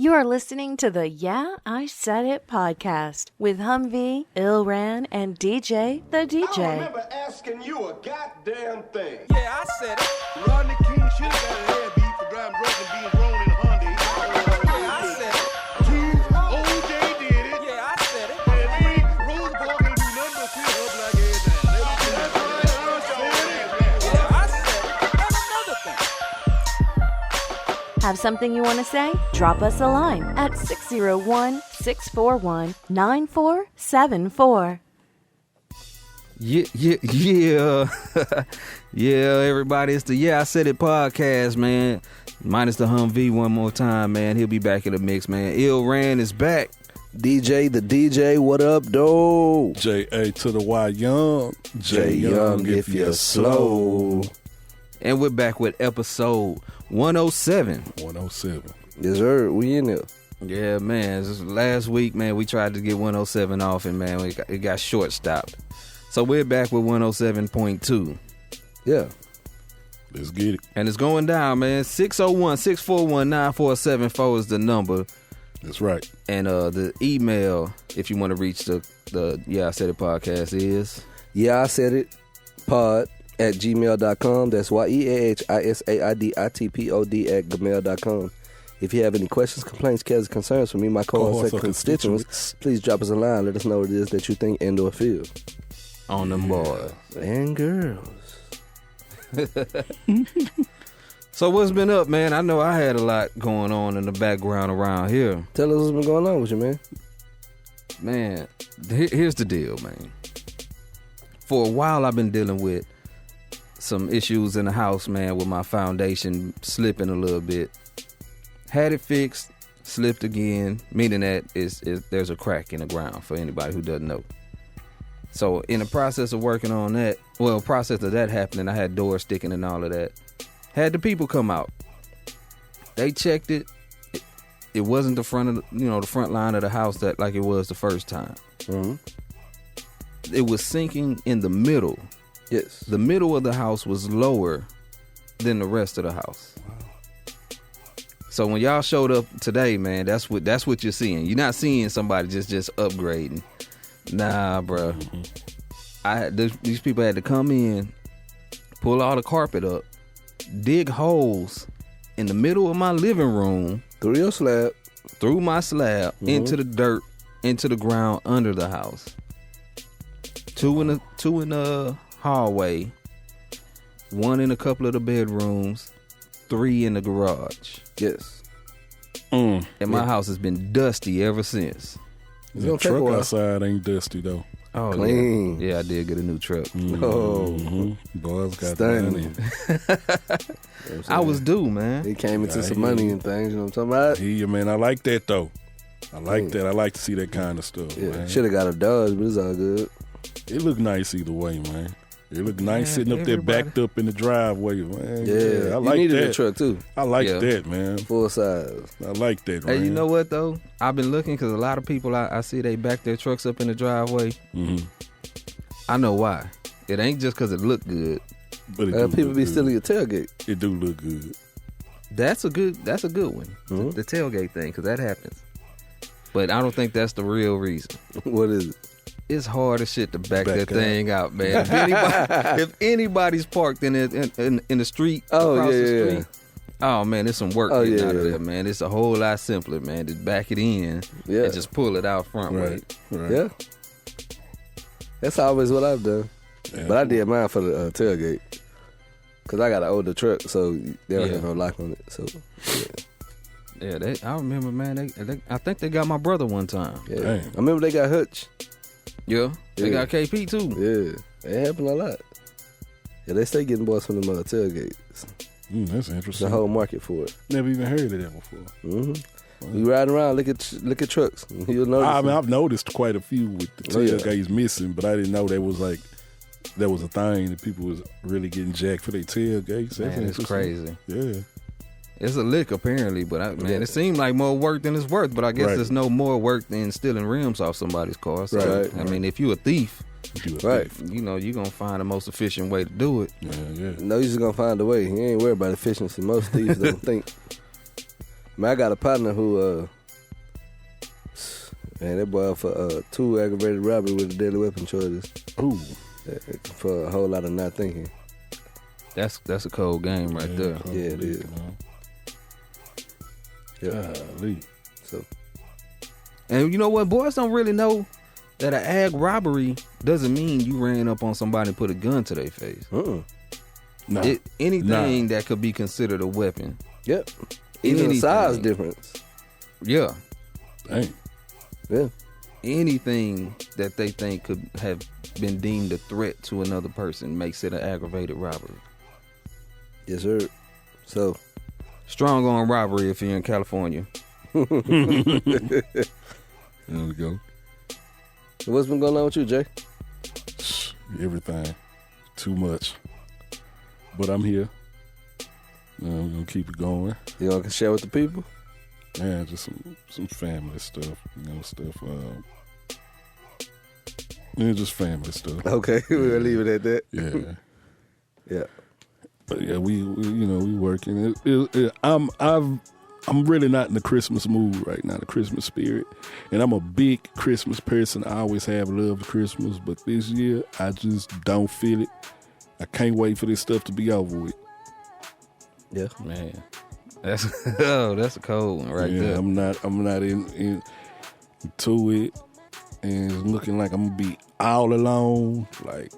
You are listening to the Yeah, I Said It podcast with Humvee, Ilran, and DJ the DJ. I remember asking you a goddamn thing. Yeah, I said it. Rodney King should have got a head beat for driving drugs and being thrown in a Hyundai. Yeah, I said it. OJ did it. Yeah, I said it. And Rick Rosa Parks ain't do nothing but sit up like every time. Yeah, I said it. And another thing. Have something you want to say? Drop us a line at 601-641-9474. Yeah. Yeah, everybody. It's the Yeah, I Said It podcast, man. Minus the Humvee one more time, man. He'll be back in the mix, man. Ilran is back. DJ the DJ, what up, though? J.A. to the Y Young. J Young, if you're slow. And we're back with episode 107. 107. Yes, sir. We in there. Yeah, man. This last week, man, we tried to get 107 off, and, man, it got short-stopped. So we're back with 107.2. Yeah. Let's get it. And it's going down, man. 601-641-9474 is the number. That's right. And the email, if you want to reach the Yeah, I Said It podcast is... Yeah, I said it. Pod at gmail.com. That's YEAHISAIDITPOD@gmail.com. If you have any questions, complaints, cares, concerns for me, my co-host, and constituents, please drop us a line. Let us know what it is that you think and or feel. On them boys. And girls. So what's been up, man? I know I had a lot going on in the background around here. Tell us what's been going on with you, man. Man, here's the deal, man. For a while, I've been dealing with some issues in the house, man, with my foundation slipping a little bit. Had it fixed, slipped again, meaning that there's a crack in the ground for anybody who doesn't know. So in the process of working on that, process of that happening, I had doors sticking and all of that. Had the people come out. They checked it. It wasn't the front of the front line of the house that like it was the first time. Mm-hmm. It was sinking in the middle. Yes. The middle of the house was lower than the rest of the house. Wow. So when y'all showed up today, man, that's what you're seeing. You're not seeing somebody just upgrading. Nah, bro. Mm-hmm. These people had to come in, pull all the carpet up, dig holes in the middle of my living room. Through your slab. Through my slab, mm-hmm. Into the dirt, into the ground under the house. Two in the hallway, one in a couple of the bedrooms, 3 in the garage. Yes. And my house has been dusty ever since. The truck outside ain't dusty though. Oh, clean. Yeah, I did get a new truck. Mm-hmm. Oh, boys got stunning. I was due, man. He came into some money and things. You know what I'm talking about? Yeah, man. I like that though. I like that. I like to see that kind of stuff. Yeah, should have got a Dodge, but it's all good. It looked nice either way, man. It looked nice sitting up there backed up in the driveway, man. Yeah, I like you needed that. a truck too. I like that, man. Full size. I like that, man. Hey, you know what though? I've been looking because a lot of people I see they back their trucks up in the driveway. Mm-hmm. I know why. It ain't just because it look good. But people be stealing your tailgate. It do look good. That's a good one. Mm-hmm. The tailgate thing, because that happens. But I don't think that's the real reason. What is it? It's hard as shit to back that thing out, man. If anybody's parked in the street, across the street, oh man, there's some work getting out of there, man. It's a whole lot simpler, man. To back it in and just pull it out front way. Right. Yeah. That's always what I've done. Yeah. But I did mine for the tailgate. Because I got an older truck, so they don't have no lock on it. So, yeah, I remember, man. I think they got my brother one time. Yeah. I remember they got Hutch. Yeah, they got KP too. Yeah, it happened a lot. Yeah, they stay getting boys from them tailgates. That's interesting. There's a whole market for it. Never even heard of that before. Mm-hmm. Wow. You ride around, look at trucks. You'll notice. I mean, I've noticed quite a few with the tailgates missing, but I didn't know that was a thing that people was really getting jacked for their tailgates. Man, it's crazy. Yeah. It's a lick apparently, but it seemed like more work than it's worth. But I guess there's no more work than stealing rims off somebody's car. So, I mean, if you a thief, you know, you're going to find the most efficient way to do it. Yeah. No, you're just going to find a way. You ain't worried about efficiency. Most thieves don't think. Man, I got a partner who, man, that boy for 2 aggravated robbery with a deadly weapon charges Ooh. for a whole lot of not thinking. That's a cold game right there. Yeah, it is. Yeah. Golly. So And you know what? Boys don't really know that an ag robbery doesn't mean you ran up on somebody and put a gun to their face. Nah. Anything that could be considered a weapon. yep. Even the size difference. Yeah. Dang. Yeah. Anything that they think could have been deemed a threat to another person makes it an aggravated robbery. Yes, sir. So Strong on robbery if you're in California. There we go. what's been going on with you, Jay? Everything. Too much. But I'm here. I'm going to keep it going. You want to share with the people? Yeah, just some family stuff. Stuff. Yeah, just family stuff. Okay, we'll leave it at that. Yeah. Yeah. But yeah, we working. I'm really not in the Christmas mood right now, the Christmas spirit. And I'm a big Christmas person. I always have loved Christmas, but this year I just don't feel it. I can't wait for this stuff to be over with. Yeah. Man. That's that's a cold one right there. I'm not into it. And it's looking like I'm gonna be all alone. Like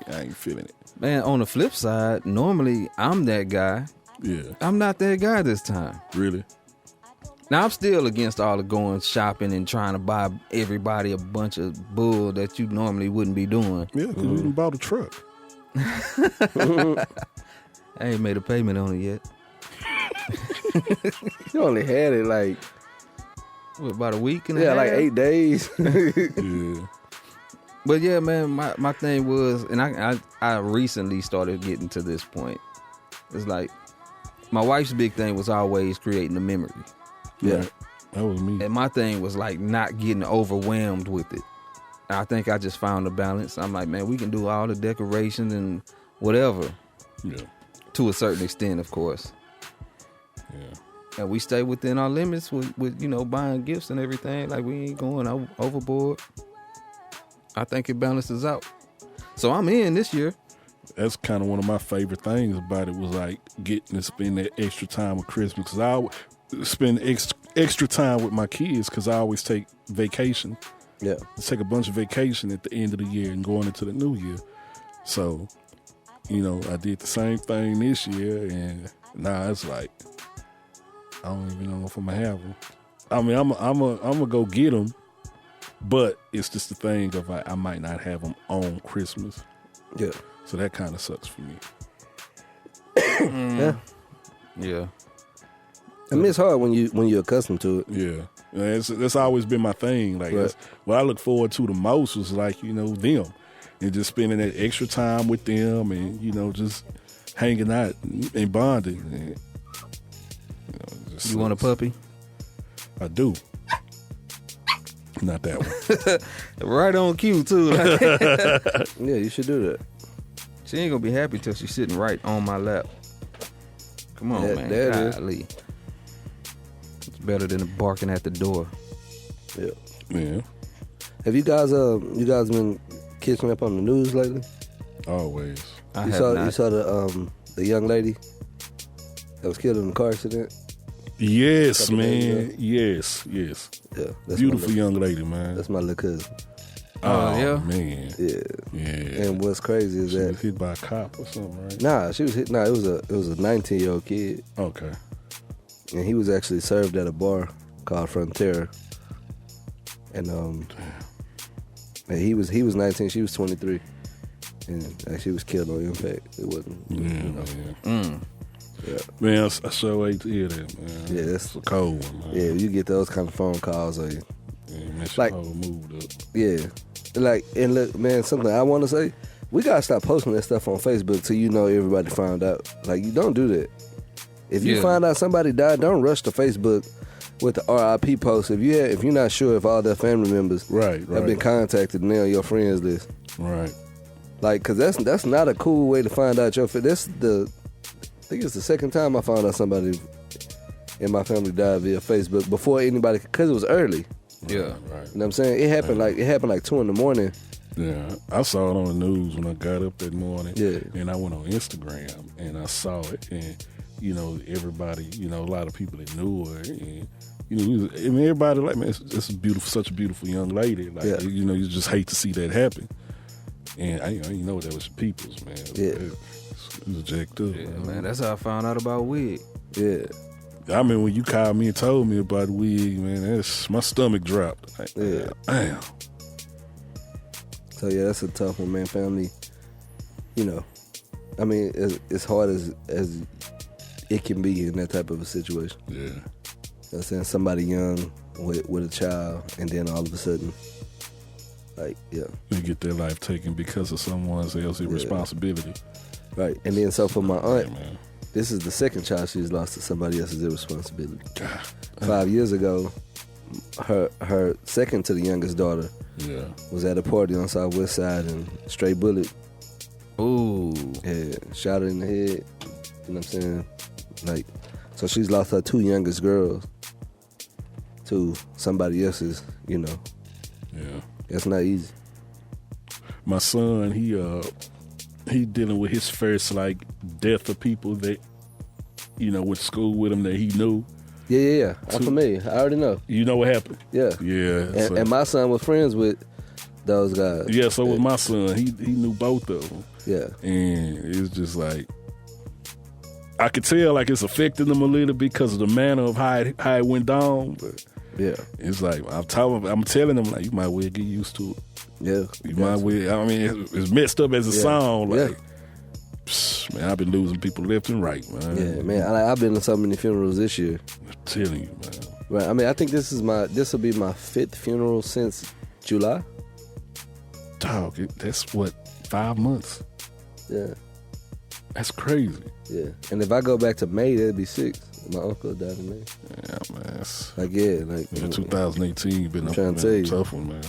I ain't feeling it. Man, on the flip side, normally I'm that guy. Yeah. I'm not that guy this time. Really? Now, I'm still against all the going shopping and trying to buy everybody a bunch of bull that you normally wouldn't be doing. Yeah, because we done bought a truck. I ain't made a payment on it yet. You only had it like, What, about a week and a half? like 8 days. Yeah. But yeah, man, my thing was, and I recently started getting to this point. It's like, my wife's big thing was always creating a memory. Yeah. Right. That was me. And my thing was like not getting overwhelmed with it. I think I just found a balance. I'm like, man, we can do all the decorations and whatever. Yeah. To a certain extent, of course. Yeah. And we stay within our limits with buying gifts and everything. Like, we ain't going overboard. I think it balances out. So I'm in this year. That's kind of one of my favorite things about it was like getting to spend that extra time with Christmas. Because I spend extra time with my kids because I always take vacation. Yeah. Take a bunch of vacation at the end of the year and going into the new year. So, I did the same thing this year, and now it's like I don't even know if I'm gonna have them. I mean, I'm gonna go get them, but it's just the thing of I might not have them on Christmas. Yeah. So that kind of sucks for me. Yeah. Yeah. I mean, it's hard when you're accustomed to it. Yeah. That's always been my thing. Like, Right. what I look forward to the most was like, them. And just spending that extra time with them and, just hanging out and bonding. And, You want a puppy? I do. Not that one. Right on cue, too. Yeah, you should do that. She ain't going to be happy till she's sitting right on my lap. Come on, man. There it is. Golly. It's better than barking at the door. Yeah. Yeah. Have you guys been catching up on the news lately? Always. I You have saw not. you saw the young lady that was killed in a car accident? Yes, Couple days man. ago. Yes. Yeah. That's Beautiful my young lady, man. That's my little cousin. Oh, yeah? man. Yeah. Yeah. And what's crazy is She was that hit by a cop or something, right? nah, she was hit. Nah, it was a 19-year-old kid, Okay. and he was actually served at a bar called Frontera. And and he was 19, she was 23, and she was killed on impact. It wasn't. Man. Yeah. Man, I sure hate to hear that, man. Yeah, It's a cold one, man. Yeah, you get those kind of phone calls, or Yeah, man, she Like- whole moved up. yeah, like, and look, man, something I want to say, we gotta stop posting that stuff on Facebook till everybody found out. Like, you don't do that. If you Yeah. find out somebody died, don't rush to Facebook with the RIP post. If you're not sure if all their family members Right, have been contacted and they're on your friends list, Right. like, cause that's not a cool way to find out your. I think it's the second time I found out somebody in my family died via Facebook before anybody, because it was early. Yeah. Right. You know what I'm saying? It happened like 2 a.m. Yeah, I saw it on the news when I got up that morning. Yeah. And I went on Instagram and I saw it, and you know, everybody, you know, a lot of people that knew her, and you know, everybody like, man, it's a beautiful, such a beautiful young lady. Like, Yeah. you know, you just hate to see that happen. And I didn't know that was people's, man. Yeah. It was jacked up. Yeah, man, that's how I found out about wig. Yeah. I remember when you called me and told me about the wig, man, my stomach dropped. Like, Yeah. Damn. So yeah, that's a tough one, man. Family, you know, I mean, as hard as it can be in that type of a situation. Yeah. You know what I'm saying? Somebody young with a child, and then all of a sudden, like, yeah, They get their life taken because of someone else's irresponsibility. right. And then so for my aunt, Yeah, man. this is the second child she's lost to somebody else's irresponsibility. God. 5 years ago, her second to the youngest daughter Yeah. was at a party on Southwest Side and straight bullet, Ooh. shot her in the head. You know what I'm saying? Like, so she's lost her 2 youngest girls to somebody else's. You know, Yeah. that's not easy. My son, he dealing with his first like death of people that, you know, went to school with him that he knew. Yeah. I'm familiar. I already know. You know what happened? Yeah. Yeah. so- And my son was friends with those guys. yeah, so was my son. He knew both of them. Yeah. And it's just like, I could tell like it's affecting them a little because of the manner of how it went down. But Yeah. it's like, I'm telling them, like, you might well get used to it. Yeah. You might well, I mean, it's messed up as a Yeah. song. Like, Yeah. man, I've been losing people left and right, man. Yeah, man. I've been to so many funerals this year. I'm telling you, man. Right. I mean, I think this will be my 5th funeral since July. Dog, that's what, 5 months? Yeah. That's crazy. Yeah. And if I go back to May, that'd be 6. My uncle died in May. Yeah, man. It's, Like, yeah, like, yeah, 2018 been I'm a trying to tell you. tough one, man.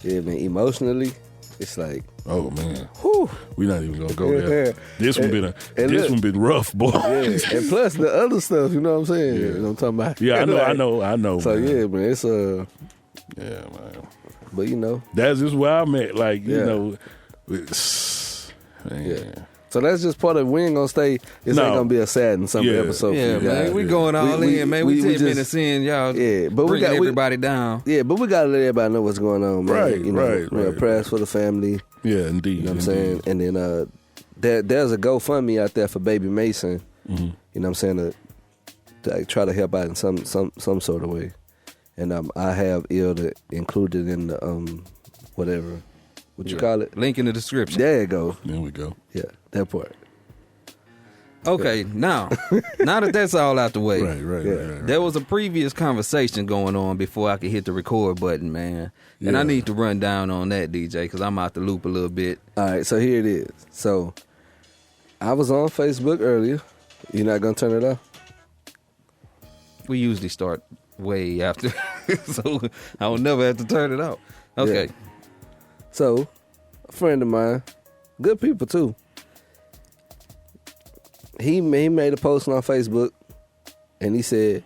yeah, man. Emotionally, it's like, Oh man, whew. we not even gonna go there. Yeah. This one been and look- been rough, boy. Yeah. And plus the other stuff, you know what I'm saying? Yeah. You know what I'm talking about? Yeah, Like, I know. So man. yeah, man, it's yeah, man. but you know, That's just where I'm at. Like, you Yeah. know, it's, man. Yeah. so that's just part of. We ain't gonna stay. This No. ain't gonna be a sad and somber Yeah. episode. Yeah, for you man. guys. We going all We- in, man. We 10 just- minutes in, y'all. Yeah, but we bringing got everybody down. Yeah, but we gotta let everybody know what's going on, man. Right, you know, right, man, right. prayers for the family. Yeah, indeed. You know what I'm saying? And then there's a GoFundMe out there for Baby Mason. Mm-hmm. You know what I'm saying? To like, try to help out in some sort of way. And I have Ilda included in the whatever. What you Yeah. call it? Link in the description. There you go. There we go. Yeah, that part. Okay, now that that's all out the way, Right. there was a previous conversation going on before I could hit the record button, man. And I Yeah. need to run down on that, DJ, because I'm out the loop a little bit. All right, so here it is. So I was on Facebook earlier. You're not gonna turn it off? We usually start way after, so I will never have to turn it off. Okay. Yeah. So, a friend of mine, good people too. He made a post on Facebook, and he said,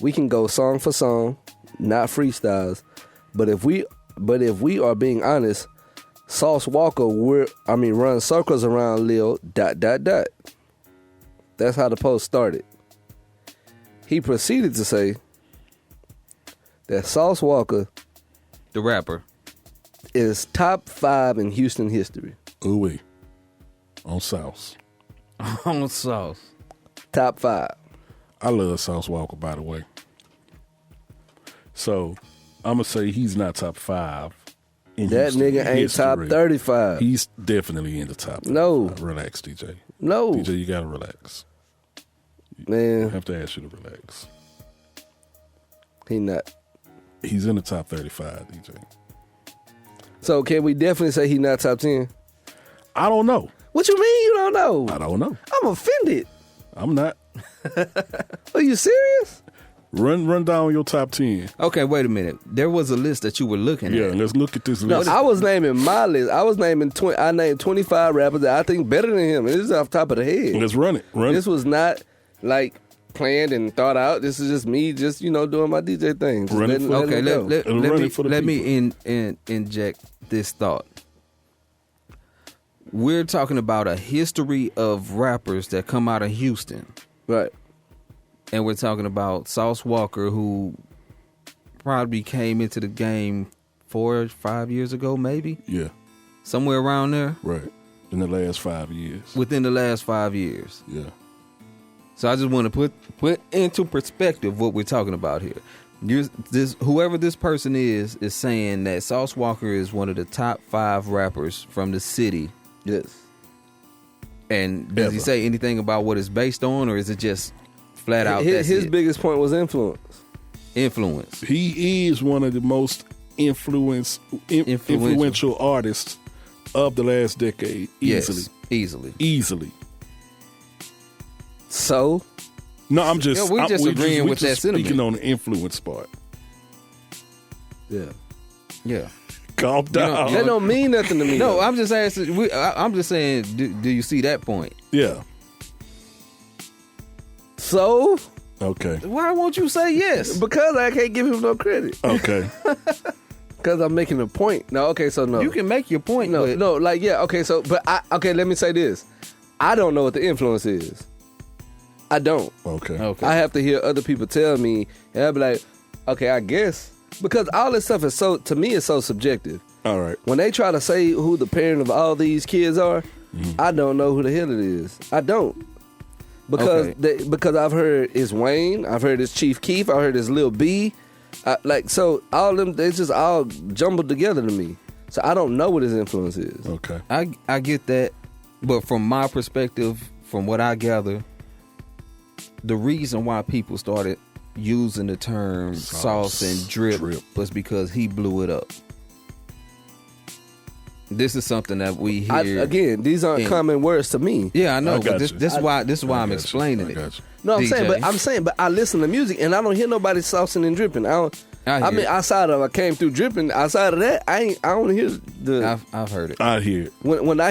"We can go song for song, not freestyles, but if we are being honest, Sauce Walker runs circles around Lil ... That's how the post started. He proceeded to say that Sauce Walker The rapper. is top 5 in Houston history. Ooh wee. On Sauce. On Sauce. Top 5. I love Sauce Walker, by the way. So I'm gonna say he's not top 5. In That Houston nigga ain't history. top 35. He's definitely in the top. No. 35. Relax, DJ. No, DJ, you gotta relax. I man, have to ask you to relax. he not. He's in the top 35, DJ. So can we definitely say he not top 10? I don't know. What you mean you don't know? I don't know. I'm offended. I'm not. Are you serious? Run down your top 10. Okay, wait a minute. There was a list that you were looking Yeah, at. let's look at this No, list. I was naming my list. I was naming I named 25 rappers that I think better than him. And this is off the top of the head. Let's run it. Run This it. was not like planned and thought out. This is just me, just doing my DJ thing. Just Running for- Okay, it go. let me inject this thought. We're talking about a history of rappers that come out of Houston, Right. and we're talking about Sauce Walker, who probably came into the game 4 or 5 years ago, maybe Yeah, somewhere around there, right. In the last 5 years. within the last 5 years. Yeah. So I just want to put into perspective what we're talking about here. Whoever this person is saying that Sauce Walker is one of the top 5 rappers from the city. Yes. And does he Ever. say anything about what it's based on, or is it just flat out His biggest point was influence. influence? He is one of the most influential artists of the last decade. Easily. Yes, easily. So No, I'm just. Yeah, we're just agreeing with that speaking sentiment. on the influence part. yeah, Yeah. Calm down. that don't mean nothing to me. No, though. I'm just asking. I'm just saying. Do you see that point? Yeah. So Okay. Why won't you say yes? because I can't give him no credit Okay. because I'm making a point. No, okay, so no, You can make your point. no, but no, like yeah, okay, so but let me say this: I don't know what the influence is. I don't. Okay. Okay. I have to hear other people tell me, and I'll be like, okay, I guess because all this stuff is to me it's so subjective. All right. When they try to say who the parent of all these kids are, I don't know who the hell it is. I don't. Because Okay. because I've heard it's Wayne, I've heard it's Chief Keef, I heard it's Lil B. So all them, they just all jumbled together to me. So I don't know what his influence is. Okay. I get that, but from my perspective, from what I gather, the reason why people started using the term sauce and drip was because he blew it up. This is something that we hear. Again, these aren't in- common words to me. Yeah, I know, I but got this you. is why I'm I explaining it. got you. No, I'm DJ. saying, but I listen to music and I don't hear nobody saucing and dripping. I hear mean, it. outside of I came through dripping. Outside of that, I don't hear the I've heard it. I hear it. when I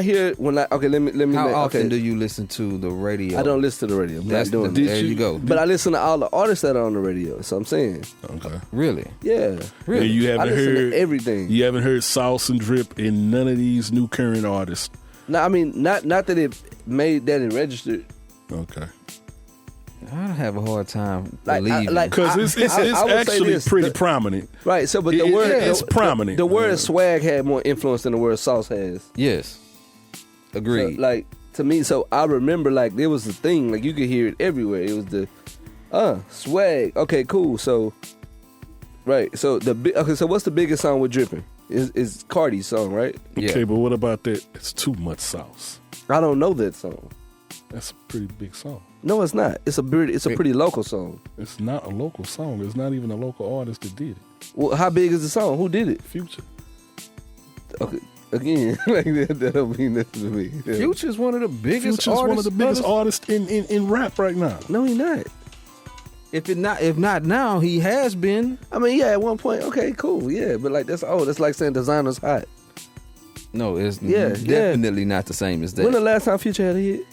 okay. Let me. How often okay. do you listen to the radio? I don't listen to the radio. I'm That's not doing the, that. there you go. But I listen to all the artists that are on the radio. So I'm saying, Okay. Really? yeah, Really? And you I haven't listen heard to everything. You haven't heard sauce and drip in none of these new current artists. No, I mean not that it made that it registered. Okay. I have a hard time Like, believing. Because it's I would say actually this, pretty prominent. Right. So, but the It- word it's the- prominent. The word Yeah. swag had more influence than the word sauce has. yes. Agreed. So, like to me, so I remember like there was a thing like you could hear it everywhere. It was the swag. Okay, cool. So right. So so what's the biggest song with dripping? Is Cardi's song, right? Yeah. Okay, but what about that? It's too much sauce. I don't know that song. That's a pretty big song. No, it's not. It's a pretty local song. It's not a local song. It's not even a local artist that did it. Well, how big is the song? Who did it? Future. Okay, again, like that don't mean nothing to me. Future's one of the biggest Future's artists. one of the biggest brothers. artists in rap right now. No, he not. If not now, he has been. I mean, yeah, at one point, okay, cool, yeah, but like that's like saying designer's hot. No, it's Yeah, definitely not the same as that. When the last time Future had a hit?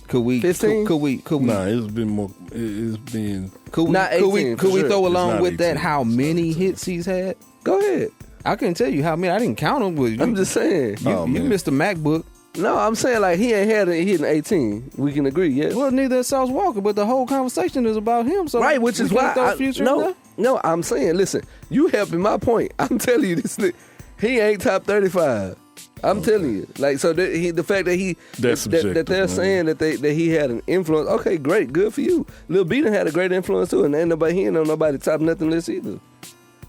Could we? 15? Could we? Nah, it's been more. It's been. Could we? Not Could we? 18, Could for we sure. throw It's along not with that 18. how It's not many 18. hits he's had? Go ahead. I couldn't tell you how many. I didn't count them. But you, I'm just saying. you, Oh, you man. missed the MacBook. No, I'm saying like he ain't had a hit in 18. We can agree, yes. Well, neither is Sauce Walker, but the whole conversation is about him. So Right, which we is can't why throw Future in no, there? no, I'm saying, listen, you helping my point. I'm telling you this nigga, he ain't top 35. I'm telling you, like, so the fact that That's that subjective, they're man. saying that he had an influence. Okay, great, good for you. Lil B done had a great influence too, and ain't nobody he ain't on nobody top nothing list either.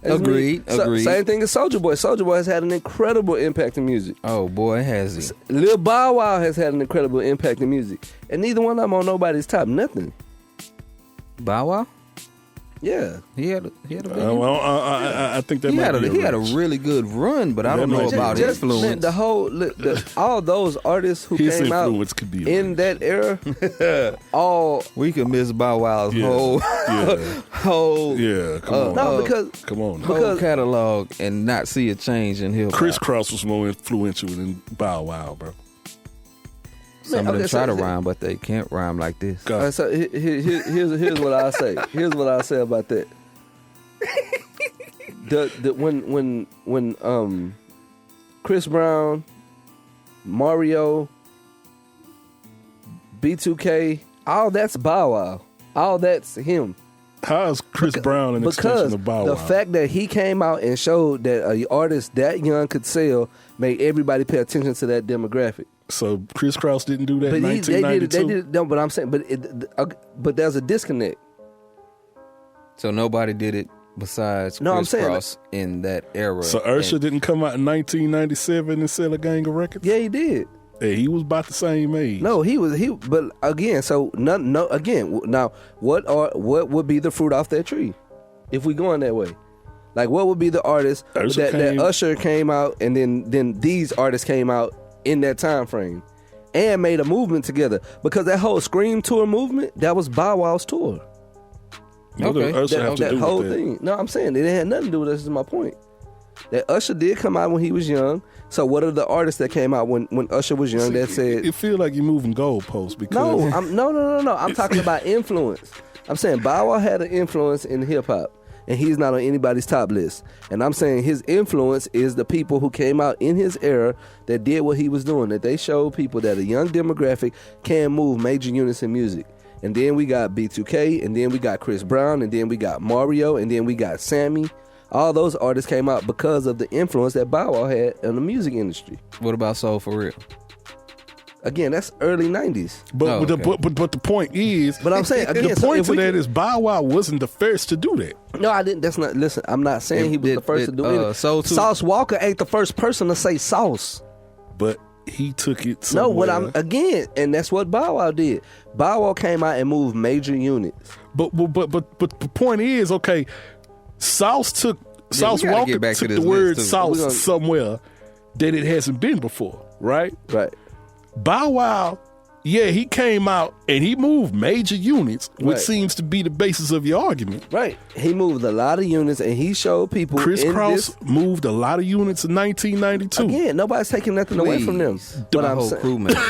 That's me. Agreed. Same thing as Soulja Boy. Soulja Boy has had an incredible impact in music. Oh boy, has he? Lil Bow Wow has had an incredible impact in music, and neither one of them on nobody's top nothing. Bow Wow? Yeah. He had a big Well, I think that he might had be a, he had a reach. really good run, but I don't That know might be about a reach. influence. Man, the whole all those artists who His came out influence could be a in reach. that era, all We can miss Bow Wow's Yeah. whole Yeah. whole Yeah, come on. no because Come on. now. whole because- catalog and not see a change in hip hop. Criss Cross was more influential than Bow Wow, bro. Some of them okay, try so- to rhyme, but they can't rhyme like this. Go. All right, so here's what I say. Here's what I say about that. When Chris Brown, Mario, B2K, all that's Bow Wow. All that's him. How is Chris Brown an extension Because of Bow the Wow? fact that he came out and showed that an artist that young could sell made everybody pay attention to that demographic. So Chris Cross didn't do that in But they 1992? did it. No, but I'm saying, but there's a disconnect. So nobody did it besides No, I'm Chris saying- Cross in that era. So Usher didn't come out in 1997 and sell a gang of records? Yeah, he did. Yeah, he was about the same age. No, but again, so again. Now, what would be the fruit off that tree, if we going that way? Like, what would be the artist that Usher came out, and then these artists came out in that time frame, and made a movement together? Because that whole Scream tour movement, that was Bow Wow's tour. What does Okay. Usher have to That do whole with that? thing. No, I'm saying it had nothing to do with this. Is my point. That Usher did come out when he was young. So what are the artists that came out when Usher was young that said? It feel like you're moving goalposts because No. I'm talking about influence. I'm saying Bow Wow had an influence in hip hop, and he's not on anybody's top list. And I'm saying his influence is the people who came out in his era that did what he was doing. That they showed people that a young demographic can move major units in music. And then we got B2K, and then we got Chris Brown, and then we got Mario, and then we got Sammy. All those artists came out because of the influence that Bow Wow had in the music industry. What about Soul For Real? Again, that's early 90s. but, Oh, okay. but the point is, But I'm saying, again, the so point if to we that can- is Bow Wow wasn't the first to do that. No, I didn't. That's not. Listen, I'm not saying he was Did- the first to did, do it. Soul to- Sauce Walker ain't the first person to say sauce. But he took it No, somewhere. what I'm again, and that's what Bow Wow did. Bow Wow came out and moved major units. But the point is, okay, Sauce gotta Walker get back to took the this word list, too. We sauce gonna- somewhere that it hasn't been before, right? Right. Bow Wow, yeah, he came out and he moved major units, which Right. seems to be the basis of your argument. Right. He moved a lot of units, and he showed people. Chris in Cross this, moved a lot of units in 1992. again, nobody's taking nothing away from them. My whole crew member.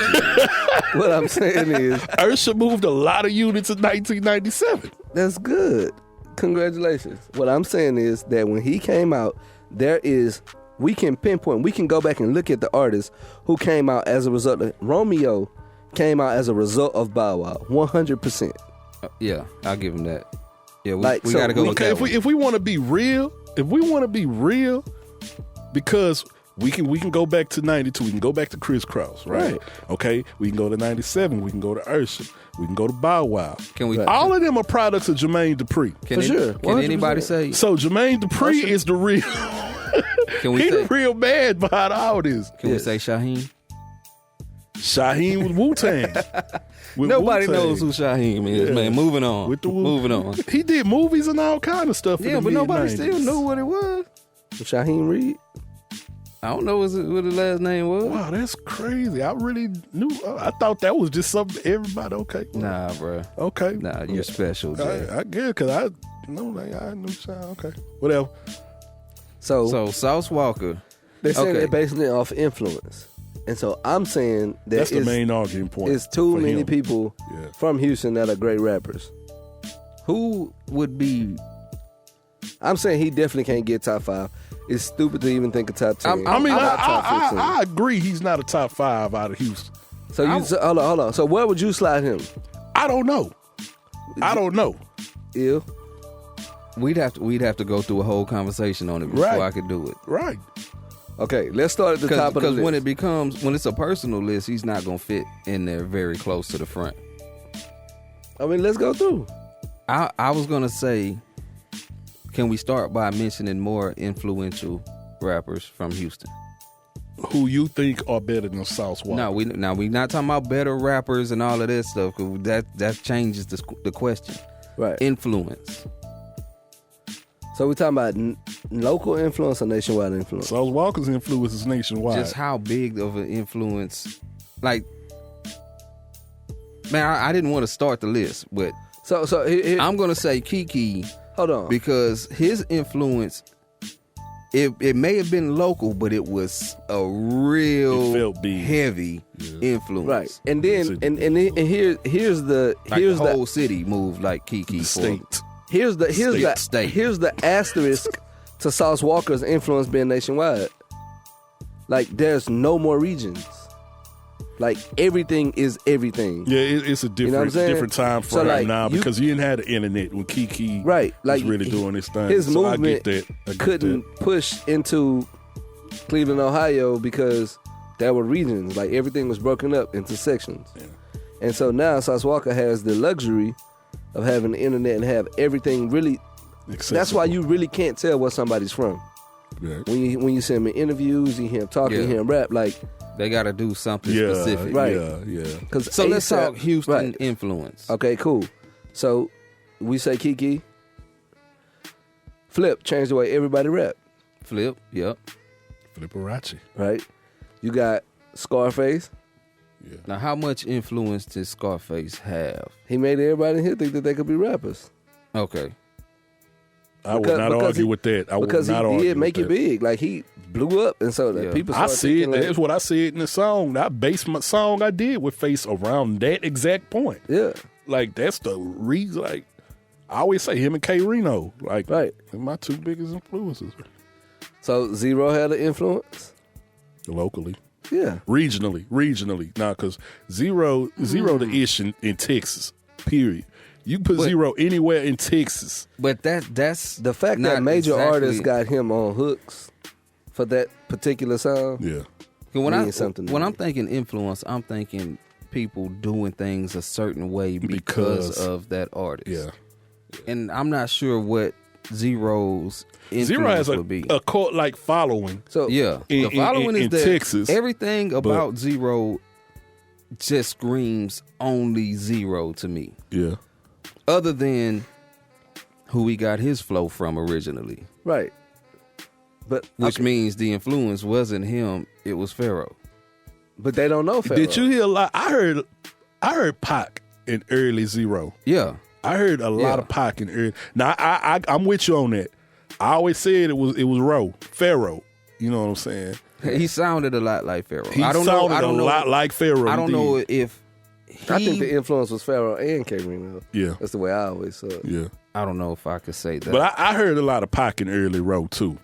What I'm saying is, Usher moved a lot of units in 1997. that's good. Congratulations. What I'm saying is that when he came out, we can pinpoint, we can go back and look at the artists who came out as a result of Romeo came out as a result of Bow Wow. 100%. Yeah, I'll give him that. Yeah, we Like, so got to go we- with Okay, that one. if we want to be real, because we can go back to 92, we can go back to Chris Cross, right? Right. Okay, we can go to 97, we can go to Usher, we can go to Bow Wow. Can we? All of them are products of Jermaine Dupri. Can, For sure, can anybody 100%. say? So Jermaine Dupri Usher. is the real. Can we He say? the real man behind all this. Can we Yes. say Shaheem? Shaheem with Wu Tang. Nobody knows who Shaheem is, Yeah. man. Moving on. With the Wu- Moving on. He did movies and all kind of stuff. in Yeah, the but nobody mid-90s. still knew what it was. Shaheem Reed. I don't know what the last name was. Wow, that's crazy. I really knew. I thought that was just something everybody. Okay, Nah, bro. okay. Nah, you're special, Jay. I get it because I know like I knew Sean. Okay, whatever. So Sauce Walker. They're saying okay. they're basing it off influence. And so I'm saying that That's the main arguing point. it's too for many him. people Yeah. from Houston that are great rappers. Who would be? I'm saying he definitely can't get top 5. It's stupid to even think of top 10. I mean, Not top 15. I agree. He's not a top 5 out of Houston. So hold on. So where would you slide him? I don't know. Ill. We'd have to go through a whole conversation on it before Right. I could do it. Right. Okay, let's start at the top of the Because list. when it's a personal list, he's not gonna fit in there very close to the front. I mean, let's go through. I was gonna say, can we start by mentioning more influential rappers from Houston? Who you think are better than Sauce Walker? No, we not talking about better rappers and all of that stuff. 'Cause that changes the question. Right. Influence. So we're talking about local influence or nationwide influence? Sauce Walker's influence is nationwide. Just how big of an influence, like, man, I didn't want to start the list, but So here, I'm gonna say Kiki hold on. because his influence it may have been local, but it was a real It felt big. heavy influence. Right. And then and here's the Like here's the the whole city moved like Kiki for State. here's the State. here's the asterisk to Sauce Walker's influence being nationwide. Like there's no more regions. Like everything is everything. Yeah, it's a You know what I'm different saying? different time for So, him like, now you- because you didn't have the internet when Kiki Right. Like was really doing his thing. His So I movement get that. I get couldn't push into Cleveland, Ohio because there were regions. Like everything was broken up into sections. Yeah. And so now Sauce Walker has the luxury of having the internet and have everything really. that. That's why you really can't tell where somebody's from. Yeah. When you see him in interviews, you hear him talking, you Yeah. hear him rap. Like, They got to do something Yeah, specific. Right. yeah. cause So let's A$AP talk Houston Right. influence. Okay, cool. So we say Kiki. Flip changed the way everybody rap, Flip, yep. Flipperachi. right? You got Scarface. Now, how much influence did Scarface have? He made everybody in here think that they could be rappers. Okay. I would Because- not because argue he- with that. I would Because not he argue did make with it that. big. Like he blew up, and so that Yeah. people I started see it. thinking, like, That's what I said in the song. I based my song I did with Face around that exact point. yeah, Like that's the reason. Like I always say, him and K Reno, like right. they're my two biggest influences So Zero had an influence. locally, Yeah, regionally. Now, because Zero the ish in Texas. Period. You can put But- Zero anywhere in Texas. But that's the fact not that major exactly- artists got him on hooks for that particular song. Yeah. means something to when me. I'm thinking influence, I'm thinking people doing things a certain way because Because- of that artist. Yeah. And I'm not sure what Zero's influence Zero has would be. a cult like following. So Yeah, In- the following in is that Texas, everything about Zero just screams only Zero to me. Yeah. Other than who he got his flow from originally, right, but which okay, means the influence wasn't him; it was Pharaoh. but they don't know. Pharaoh. Did you hear a lot? I heard Pac in early Zero. Yeah, I heard a lot of Pac in early. Now I'm with you on that. I always said it was Pharaoh. You know what I'm saying? he sounded a lot like Pharaoh. He I don't know. sounded I don't a know. lot like Pharaoh. I don't he know did. if I think he- the influence was Pharaoh and K Reno. Yeah. That's the way I always saw it. Yeah. I don't know if I could say that. But I heard a lot of Pac in early Row too.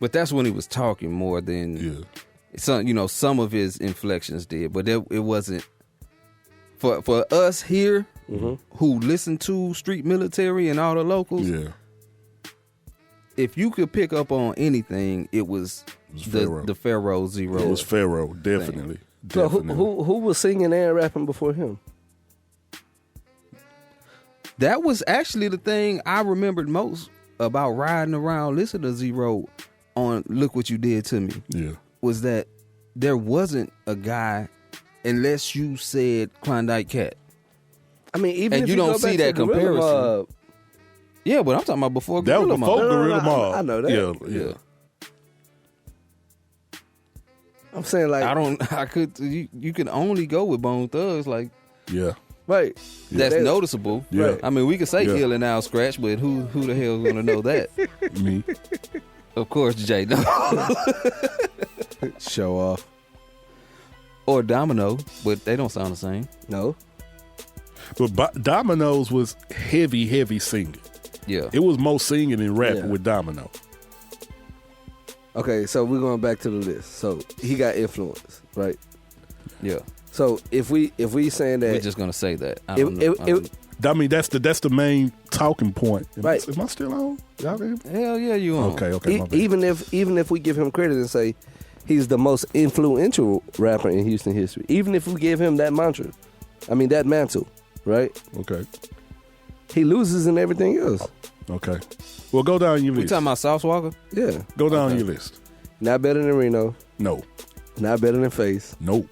But that's when he was talking more than Yeah. some of his inflections did, but it wasn't for us here who listen to Street Military and all the locals. Yeah. If you could pick up on anything, it was Pharaoh. the Pharaoh Zero. It was Pharaoh, definitely. So Definitely. who was singing and rapping before him? That was actually the thing I remembered most about riding around listening to Zero on Look What You Did to Me. Yeah. Was that there wasn't a guy unless you said Klondike Cat. I mean, even And if you don't go back see to that Gorilla comparison. Mob, Yeah, but I'm talking about before That was Gorilla before Mob. Gorilla no, Mob. I know that. Yeah. I'm saying like You can only go with Bone Thugs, like Yeah. right. that's They- noticeable. Yeah. Right. I mean, we could say Yeah. Ill and Out Scratch, but who the hell is gonna know that? Me. Of course, J Show off. or Domino, but they don't sound the same. No. But Domino's was heavy singing. Yeah, It was more singing than rapping Yeah. with Domino. Okay, so we're going back to the list. So he got influence, right? yeah. So if we saying that We're just gonna say that. I It- don't know. it- I don't- I mean, that's the main talking point. Right. Am I still on? Y'all can hear me? hell yeah, you on? Okay, my bad. even if we give him credit and say he's the most influential rapper in Houston history, even if we give him that that mantle, right? Okay. He loses in everything else. Okay. Well, go down your We list. talking about Sauce Walker? Yeah, Go down your list. not better than Reno, No. not better than Face, Nope.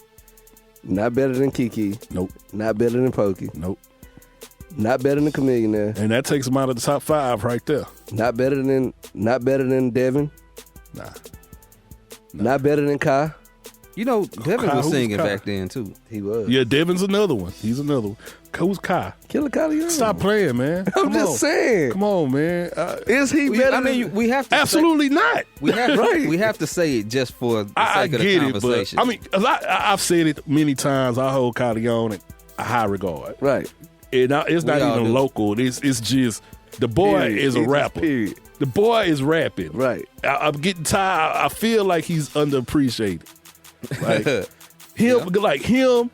not better than Kiki, Nope. not better than Pokey, Nope. not better than Chamillionaire, And that takes him out of the top 5 right there. not better than Devin, Nah. not better than Kai. You know, Devin Kai, was who's singing Kai? back then too. He was. Yeah, Devin's another one. He's another one. Who's Kai? Killer Kylie. Stop playing, man. I'm Come just on. saying. Come on, man. Is he better? I mean, we have to Absolutely not. Say, we have Right. we have to say it just for the I sake of the get it, but conversation. I mean, I've said it many times. I hold Kylie in a high regard. Right. It's not all even do. local. It's just the boy Period. is a It's just rapper. period. The boy is rapping. Right. I'm getting tired. I feel like he's underappreciated. Like him,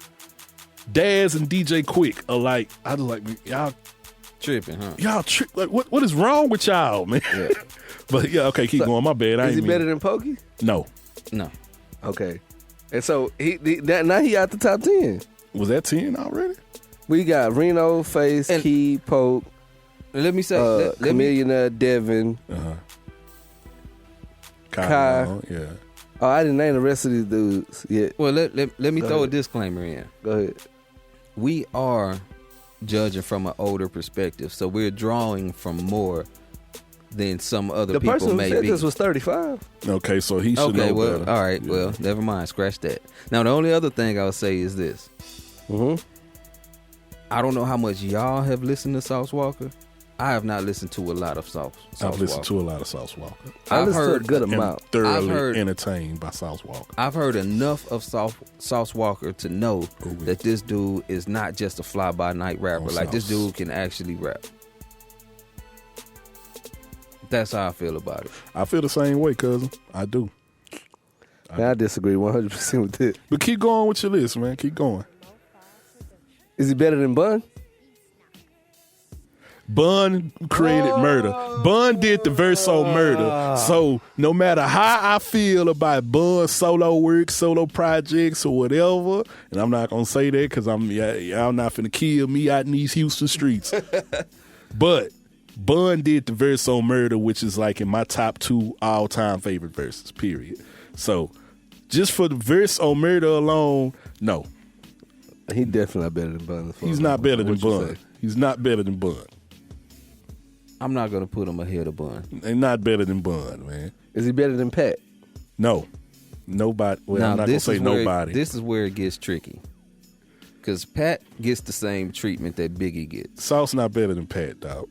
Daz and DJ Quick are like. I just like y'all. Tripping, huh? Y'all trick. Like what is wrong with y'all, man? Yeah. But yeah, okay, keep going. My bad. I Is he ain't better mean- than Pokey? No. No. Okay. And so now he out the top 10. Was that 10 already? We got Reno, Face, And- Key, Poke, Let me say, let me, Chameleon, Devin. Kai. Yeah. Oh, I didn't name the rest of these dudes yet. well, let me Go throw a ahead. disclaimer in. Go ahead. We are judging from an older perspective, so we're drawing from more than some other The people person who may said be. this was 35. Okay, so he should Okay, know well, better. all right, Yeah. well, never mind. Scratch that. Now, the only other thing I would say is this. Mm-hmm. I don't know how much y'all have listened to Sauce Walker. I have not listened to a lot of Sauce I've listened Walker. to a lot of Sauce Walker. I I've listened to a heard good And amount. thoroughly I've heard- entertained by Sauce Walker. I've heard enough of Sauce Walker to know Ooh-wee. that this dude is not just a fly-by-night rapper. Oh, Like, this Sauce. dude can actually rap. That's how I feel about it. I feel the same way, cousin. I do. I disagree 100% with this. But keep going with your list, man. Keep going. Is he better than Bun? Bun created murder. Bun did the verse on murder. So no matter how I feel about Bun's solo work, solo projects, or whatever, and I'm not gonna say that because y'all not finna kill me out in these Houston streets. But Bun did the verse on murder, which is like in my top 2 all-time favorite verses. Period. So just for the verse on murder alone, no, He definitely not better than Bun. he's not better than What you Bun. say? He's not better than Bun. I'm not going to put him ahead of Bun. And not better than Bun, man. Is he better than Pat? No. Nobody. Well, Now, I'm not going to this say is where- nobody. This is where it gets tricky. Because Pat gets the same treatment that Biggie gets, Sauce not better than Pat, dog.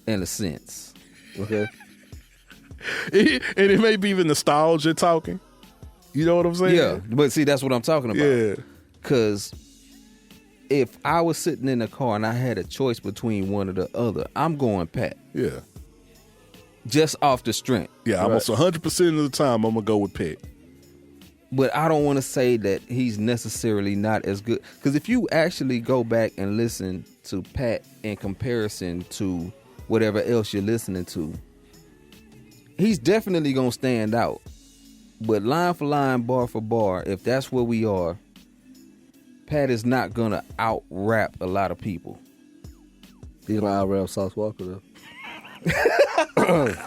in a sense. Okay. And it may be even nostalgia talking. You know what I'm saying? Yeah, but see, that's what I'm talking about. Yeah. Because if I was sitting in the car and I had a choice between one or the other, I'm going Pat. Yeah. Just off the strength. Yeah, almost 100% of the time, I'm going to go with Pat. But I don't want to say that he's necessarily not as good. Because if you actually go back and listen to Pat in comparison to whatever else you're listening to, he's definitely going to stand out. But line for line, bar for bar, if that's where we are, Pat is not going to out-rap a lot of people. He's gonna out-rap Sauce Walker though.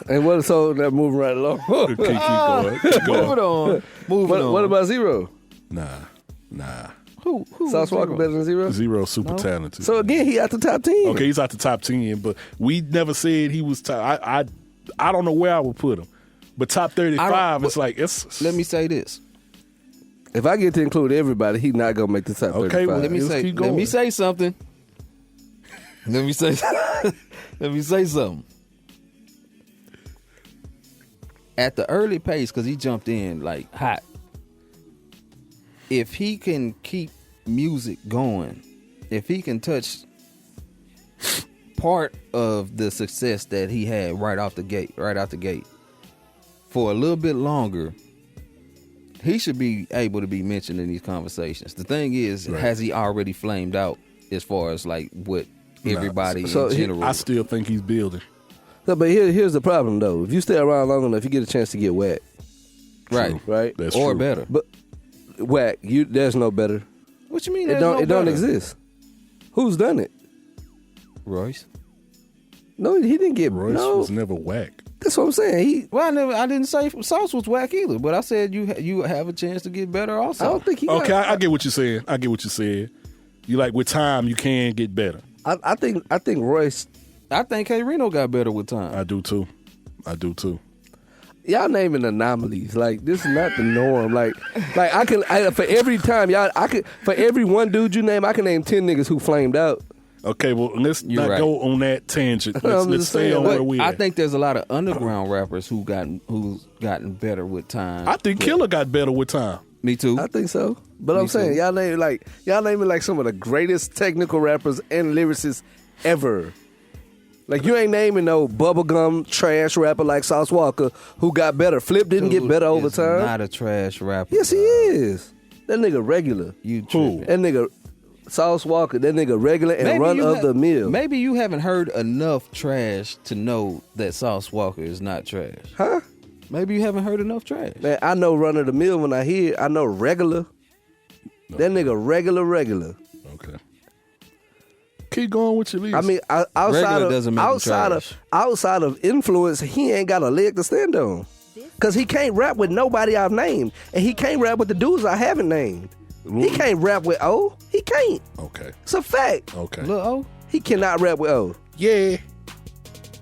And what? So that moving right along. Keep going. Keep going. on. Moving on. What about Zero? Nah. Who Sauce Walker better than Zero? Zero super talented. So again, he out the top 10. Okay, he's out the top 10, but we never said he was top. I don't know where I would put him. But top 35, it's like, it's. Let me say this. If I get to include everybody, he not gonna make the top 35. Okay, well, Let me Let's say. keep Let me going. say something. Let me say. Let me say something. At the early pace, because he jumped in like hot. If he can keep music going, if he can touch part of the success that he had right out the gate, for a little bit longer, he should be able to be mentioned in these conversations. The thing is, Right. has he already flamed out as far as like what everybody So in he- general? I still think he's building. So, but here's the problem though. If you stay around long enough, you get a chance to get whacked, right, right? That's or true. better. But whack, there's no better. What you mean? It there's don't. no It don't better? exist. Who's done it? Royce. No, he didn't get. Royce no, was never whack. that's what I'm saying. He. Well, I didn't say Sauce was whack either, but I said you have a chance to get better also. I don't think he. Okay, got, I get what you're saying. I get what you're saying. You like with time, you can get better. I think Royce. I think K Reno got better with time. I do too. y'all naming anomalies. Like, this is not the norm. Like for every time for every one dude you name, I can name 10 niggas who flamed out. Okay, well, let's You're not right. go on that tangent. Let's just stay saying, on but where we I at. think there's a lot of underground rappers who's gotten better with time. I think Killer got better with time. Me too. I think so. But I'm saying, too. y'all naming like some of the greatest technical rappers and lyricists ever. Like, you ain't naming no bubblegum trash rapper like Sauce Walker who got better. Flip didn't get better over is time. Not a trash rapper. Yes, he is. That nigga regular. You Who? tripping. That nigga Sauce Walker. That nigga regular and run you of the mill. Maybe you haven't heard enough trash to know that Sauce Walker is not trash. Huh? Maybe you haven't heard enough trash. Man, I know run of the mill when I hear it. I know regular. That nigga regular. Okay. Keep going with your list. I mean, outside Regular doesn't make him outside of influence, he ain't got a leg to stand on. Cause he can't rap with nobody I've named, and he can't rap with the dudes I haven't named. He can't rap with O. He can't. Okay. It's a fact. Okay. Lil O? He cannot rap with O. Yeah.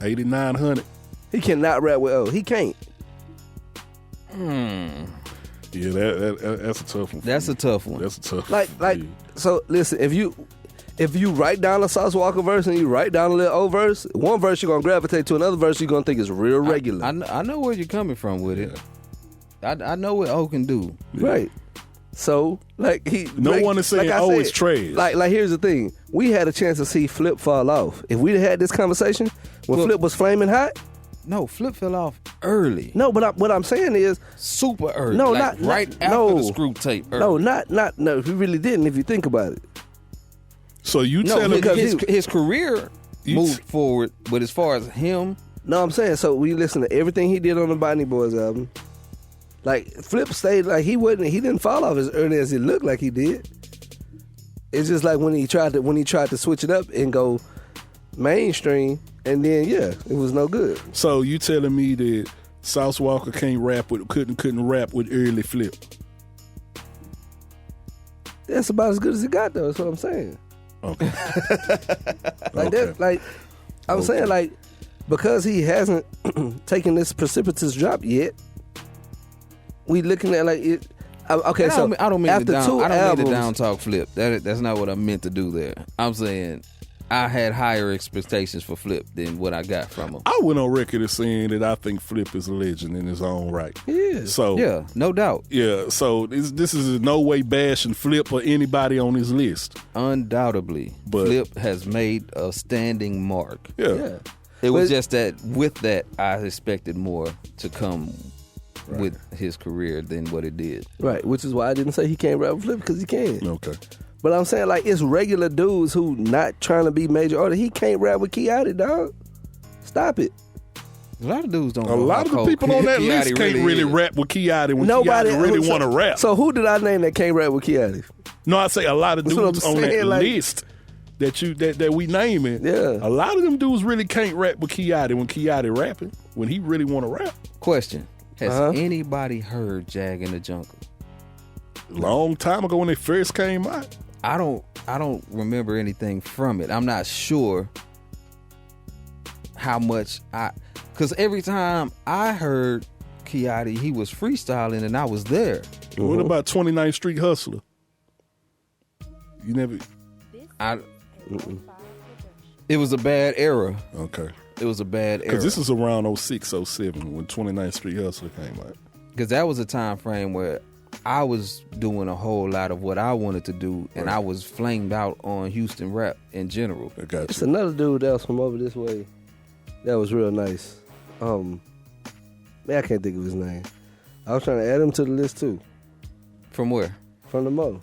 8,900. He cannot rap with O. He can't. Yeah, that's a tough one. That's a tough one. That's a tough Like, one. so listen, if you write down a Sauce Walker verse and you write down a Lil O verse, one verse you're gonna gravitate to, another verse you're gonna think is real regular. I know where you're coming from with it. I know what O can do. Right. So, like, No one is saying, I "Oh, said, it's trash." Like, here's the thing: we had a chance to see Flip fall off. If we'd had this conversation when Well- Flip was flaming hot, No, Flip fell off early. no. But what I'm saying is, Super early. No, like not- right not- after no. the screw tape. Early. no. He really didn't. If you think about it, So you No, telling because me his career You moved forward, but as far as him, no, I'm saying. So we listen to everything he did on the Bonnie Boys album. Like, Flip stayed like he didn't fall off as early as it looked like he did. It's just like when he tried to switch it up and go mainstream, and then it was no good. So you telling me that Sauce Walker couldn't rap with early Flip? That's about as good as it got, though. That's what I'm saying. Okay. Like Okay. that, like I'm saying, like, because he hasn't taken this precipitous drop yet, we looking at like it. Okay, and so I don't mean after to down, two I don't albums, mean to down talk Flip. That's not what I meant to do there. I'm saying I had higher expectations for Flip than what I got from him. I went on record as saying that I think Flip is a legend in his own right. Yeah. So Yeah, no doubt. yeah. So this is in no way bashing Flip or anybody on his list. Undoubtedly, But- Flip has made a standing mark. Yeah. It was But- just that with that, I expected more to come with his career than what it did. right, which is why I didn't say he can't rap with Flip, because he can. Okay. But I'm saying, like, it's regular dudes who not trying to be major artists. He can't rap with Kiati, dog. Stop it. A lot of dudes don't. A know lot how of the cold people on that Kiati list can't really rap with Kiati when Nobody Kiati really so- want to rap. So who did I name that can't rap with Kiati? No, I say a lot of That's what dudes I'm on that saying, like- list that we naming. Yeah. A lot of them dudes really can't rap with Kiati when Kiati rapping, when he really want to rap. Question: Has Uh-huh. anybody heard Jag in the Jungle? Long time ago when they first came out. I don't remember anything from it. I'm not sure how much because every time I heard Kiati, he was freestyling and I was there. What about 29th Street Hustler? You never... It was a bad era. Okay. It was a bad era. Because this is around 06, 07 when 29th Street Hustler came out. Because that was a time frame where I was doing a whole lot of what I wanted to do, and I was flamed out on Houston rap in general. I got It's you. another dude that was from over this way. That was real nice. Man, I can't think of his name. I was trying to add him to the list too. From where? From the Mo.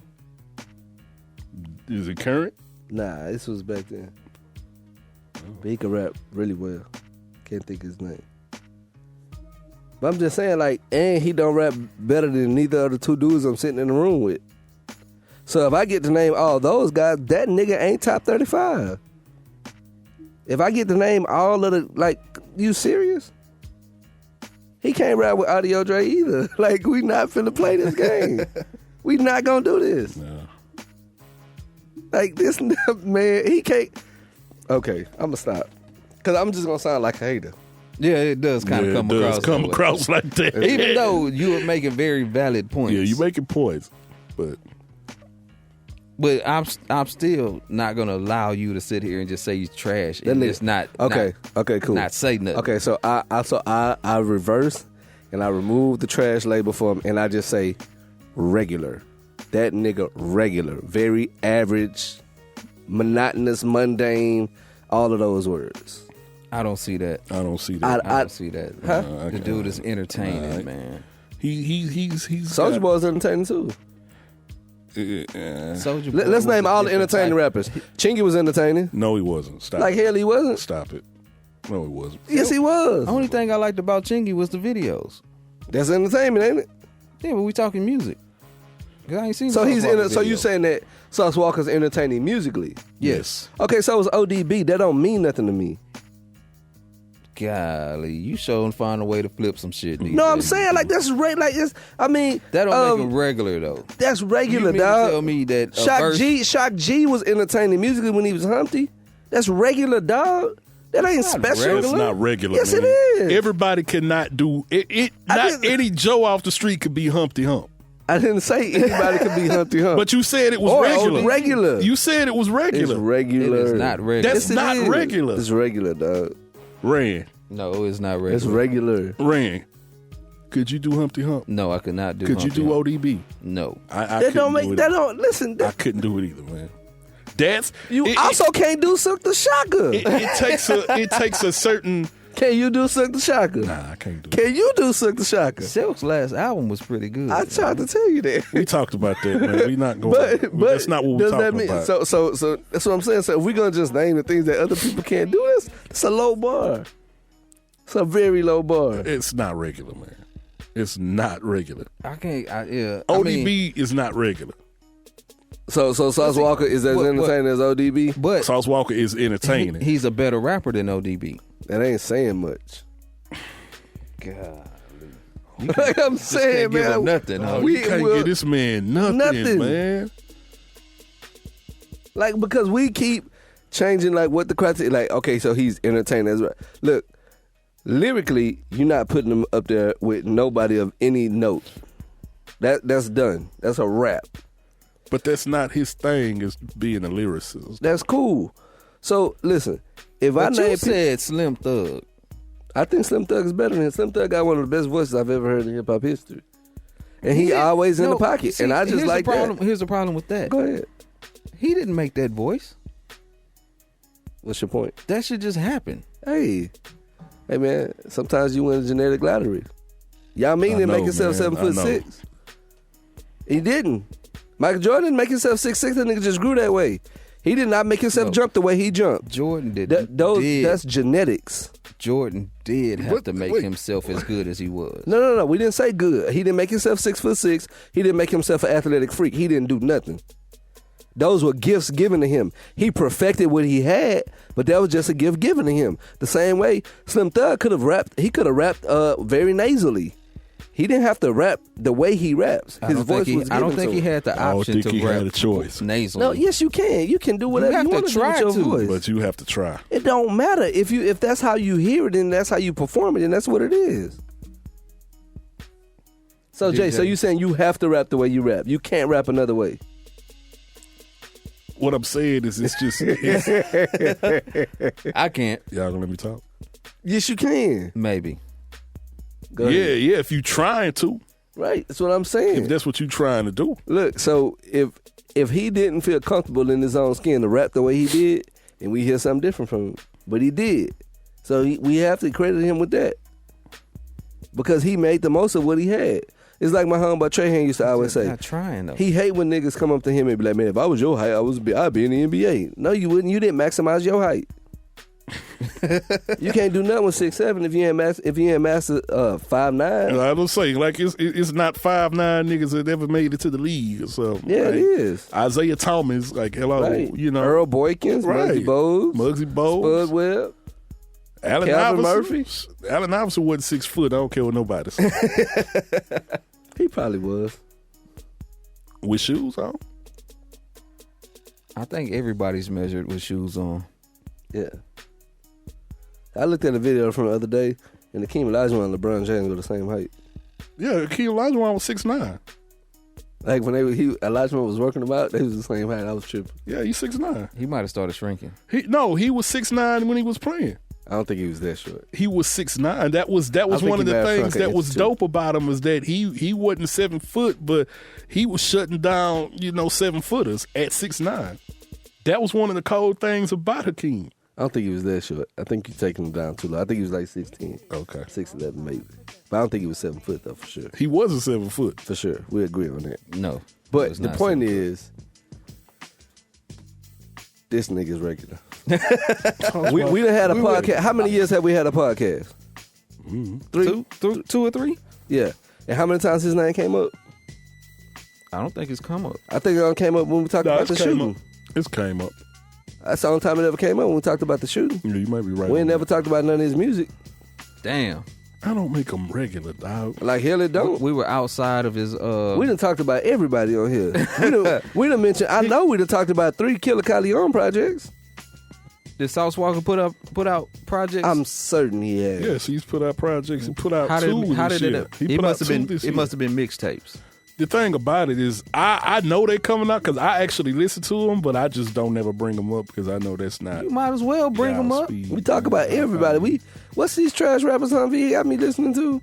Is it current? Nah, this was back then. But he could rap really well. Can't think of his name. But I'm just saying, like, and he don't rap better than neither of the two dudes I'm sitting in the room with. So if I get to name all those guys, that nigga ain't top 35. If I get to name all of the, like, you serious? He can't rap with Audio Dre either. Like, we not finna play this game. We not gonna do this. No. Like, this man, he can't. Okay, I'm gonna stop. Because I'm just gonna sound like a hater. Yeah, it does kind of come it does across. come that way. across like that. Even though you were making very valid points. yeah, you making points, but But I'm still not gonna allow you to sit here and just say you trash and That just nigga- not Okay, cool. not say nothing. Okay, so I reverse and I remove the trash label for him and I just say regular. That nigga regular. Very average, monotonous, mundane, all of those words. I don't see that. I don't see that. I don't see that. Huh? The dude is entertaining, Alright. man. He's Soulja Boy's entertaining too. Soulja Boy Let's was name a all the different entertaining type. rappers. Chingy was entertaining. No, he wasn't. Stop. Like it. hell he wasn't. Stop it. No, he wasn't. Yes, he was. The only thing I liked about Chingy was the videos. That's entertainment, ain't it? Yeah, but we talking music. 'Cause I ain't seen. So the he's Sauce Walka so you video. saying that Sauce Walker's entertaining musically? Yes. Okay, so it's ODB. That don't mean nothing to me. Golly, you sure and find a way to flip some shit. these No, I'm days. saying like that's like it's. I mean, that don't make him regular though. that's regular, You mean to dog. tell me that a Shock verse- Shock G was entertaining musically when he was Humpty. That's regular, dog. That ain't That's not special. That's not regular. Yes, man. it is. Everybody cannot do it. I Not didn't- any Joe off the street could be Humpty Hump. I didn't say anybody could be Humpty Hump. But you said it was Or regular. regular. You said it was It's regular. regular. It is not regular. That's Yes, it not is. regular. It's regular, dog. Ran. No, it's not regular. It's regular. Ran. Could you do Humpty Hump? No, I could not do. Could you Humpty do Hump. ODB? No. I That couldn't don't do make. it. That don't listen. I That, couldn't do it either, man. That's you it, also can't do Silk the Shocker. it takes a certain. Can you do Silk the Shocker? Nah, I can't do it. Can you do Silk the Shocker? Silk's last album was pretty good. I tried to tell you that. We talked about that, man. We not going. But that's not what we're does that talking mean about. so that's what I'm saying. So if we're gonna just name the things that other people can't do, it's a low bar. It's a very low bar. It's not regular, man. It's not regular. I can't. Yeah. ODB is not regular. So Sauce Walker is as But- entertaining as ODB. but Sauce Walker is entertaining. he's a better rapper than ODB. That ain't saying much. God. Like I'm saying, can't give man. him nothing, huh? we can't will- get this man nothing, man. Like because we keep changing like what the criteria. Like okay, so he's entertaining as well. Look, lyrically, you're not putting him up there with nobody of any note. That's done. That's a rap. But that's not his thing. Is being a lyricist. That's cool. So listen, if But I you name, said Slim Thug. I think Slim Thug is better than him. Slim Thug got one of the best voices I've ever heard in hip hop history, and he always in the pocket. See, and I just here's like the problem, that. Here's the problem with that. Go ahead. He didn't make that voice. What's your point? That should just happen. Hey man, sometimes you win a genetic lottery. Y'all mean I didn't know, make himself man. 7'6". He didn't. Michael Jordan didn't make himself 6'6". That nigga just grew that way. He did not make himself No. jump the way he jumped. Jordan did. That's genetics. Jordan did have What- to make wait. himself as good as he was. No. We didn't say good. He didn't make himself 6'6". He didn't make himself an athletic freak. He didn't do nothing. Those were gifts given to him. He perfected what he had, but that was just a gift given to him. The same way Slim Thug could have rapped. He could have rapped very nasally. He didn't have to rap the way he raps. I His don't voice think he, was I don't given think to he him. had the I don't option think to he rap had a choice. nasally. No, yes, you can. You can do whatever have you, to want to do try with your to, voice. But you have to try. It don't matter if that's how you hear it and that's how you perform it, and that's what it is. So Jay, so you saying you have to rap the way you rap? You can't rap another way. What I'm saying is, it's just I can't. y'all gonna let me talk. Yes, you can. Maybe. Go Yeah, ahead. yeah. If you trying to, Right. That's what I'm saying. if that's what you trying to do, Look, so if he didn't feel comfortable in his own skin to rap the way he did, and we hear something different from him, but he did. So we have to credit him with that because he made the most of what he had. It's like my homeboy Trahan used to always say. Not trying though. He hate when niggas come up to him and be like, "Man, if I was your height, I'd be in the NBA." No, you wouldn't. You didn't maximize your height. You can't do nothing with 6'7" if you ain't master 5'9". and I don't say like it's not 5'9" niggas that ever made it to the league or something. Yeah, right? it is. Isaiah Thomas, like hello, Right. you know, Earl Boykins, right. Muggsy Bogues, Spud Spud Webb. Allen Calvin Iverson. Murphy. Allen Iverson wasn't 6 foot. I don't care what nobody says. He probably was. With shoes on. I think everybody's measured with shoes on. Yeah. I looked at a video from the other day, and Akeem Olajuwon and LeBron James were the same height. Yeah, Akeem Olajuwon was 6'9". Like when Olajuwon was working about, they was the same height. I was tripping. Yeah, he's 6'9". He might have started shrinking. He was 6'9" when he was playing. I don't think he was that short. He was 6'9". That was think one of he the may have things shrunk that at was 2. dope about him is that he wasn't 7 foot, but he was shutting down 7-footers at 6'9". That was one of the cold things about Hakeem. I don't think he was that short. I think you're taking him down too low. I think he was like 6'10". Okay. 6'11" maybe. But I don't think he was 7 foot though, for sure. He was a 7 foot. For sure. We agree on that. No. But it's the not point 7 foot. is, this nigga's regular. we done had a podcast. How many years have we had a podcast? Mm-hmm. 3? Two or three? Yeah. And how many times his name came up? I don't think it's come up. I think it only came up when we talked about the shooting. It came up. That's the only time it ever came up when we talked about the shooting. Yeah, you might be right. We ain't on never that. talked about none of his music. Damn. I don't make him regular, dog. Like hell it don't. We were outside of his. We done talked about everybody on here. we done mentioned. I know we done talked about 3 Killer Calion projects. Did Sauce Walker put out projects? I'm certain he has. Yes, he's put out projects. He put out How 2 did this it? year. He It put must out have 2 been. this It year. must have been mixtapes. The thing about it is, I know they coming out because I actually listen to them, but I just don't never bring them up because I know that's not. You might as well bring y'all them up. speed. We talk about everybody. What's these trash rappers on V got me listening to?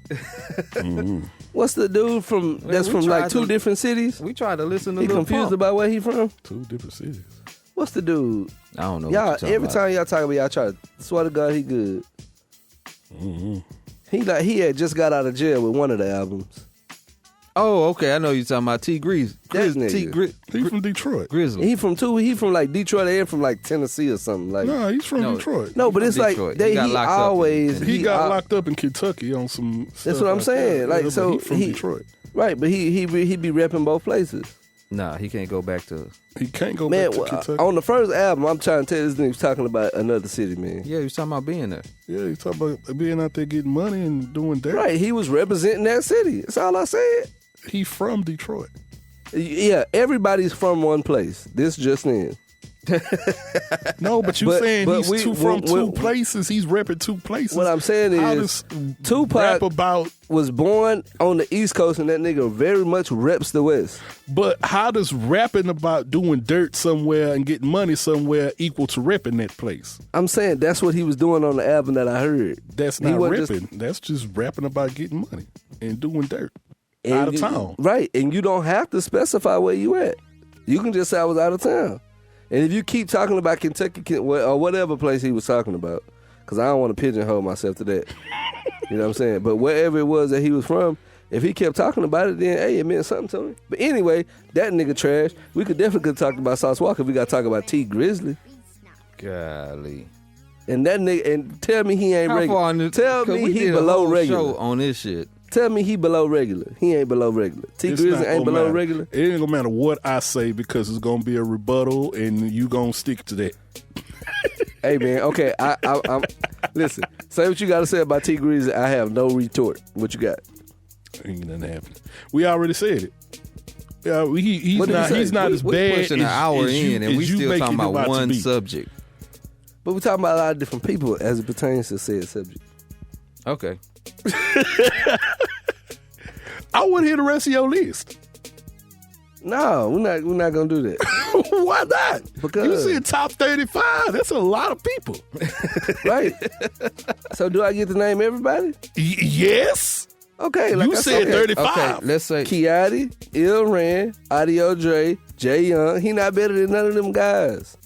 What's the dude from that's we from like tried 2 to- different cities? We tried to listen to. He Lil confused Pump. about where he from? 2 different cities. What's the dude? I don't know. Y'all what you're every talking time y'all talk about y'all try to swear to God he good. He had just got out of jail with one of the albums. about. Oh, okay. I know you're talking about T Grizz. That nigga. He's from Detroit. Grizzly. He from like Detroit and from like Tennessee or something like. No, he's from No. Detroit. No, but from it's like Detroit. they He got he locked up in always Tennessee. He got locked up in Kentucky on some. That's what I'm saying. Like, so he's from he- Detroit. right, but he be repping both places. Nah, he can't go back to. He can't go Man, back to Kentucky. on the first album, I'm trying to tell this nigga was talking about another city, man. Yeah, he was talking about being there. Yeah, he's talking about being out there getting money and doing dirt. Right, he was representing that city. That's all I said. He's from Detroit. Yeah, everybody's from one place. This just in. No, but you But- saying but he's we- from we- 2 we- places. He's repping 2 places. What I'm saying How is, does Tupac rap about? was born on the East Coast, and that nigga very much reps the West. But how does rapping about doing dirt somewhere and getting money somewhere equal to repping that place? I'm saying that's what he was doing on the album that I heard. That's He not wasn't just- repping. That's just rapping about getting money and doing dirt And out of you- town. Right, and you don't have to specify where you at. You can just say I was out of town. And if you keep talking about Kentucky or whatever place he was talking about, because I don't want to pigeonhole myself to that. You know what I'm saying? But wherever it was that he was from, if he kept talking about it, then hey, it meant something to him. But anyway, that nigga trash. We could definitely talk about Sauce Walker if we got to talk about T Grizzly. Golly. And that nigga, and tell me he ain't How regular. far on this? Tell 'cause me we he did a below whole regular. show on this shit. Tell me he below regular. He ain't below regular. T It's Grizzly not ain't gonna below matter. regular. It ain't gonna matter what I say because it's gonna be a rebuttal and you gonna stick to that. Hey man, okay. I'm listen. Say what you got to say about T Grizzly. I have no retort. What you got? Ain't nothing happening. We already said it. Yeah, he's What did he not. say? He's not as We bad pushing as an hour as you, in, and as we you still make talking it about out to one be. subject. But we're talking about a lot of different people as it pertains to said subject. Okay. I want to hear the rest of your list. No, we're not gonna do that. Why not? Because- you said top 35. That's a lot of people. Right? So do I get to name everybody? Yes. Okay, like You I said okay. 35. Okay. Let's say. Kiadi, Il Ran, Audio Dre, Jay Young. He not better than none of them guys.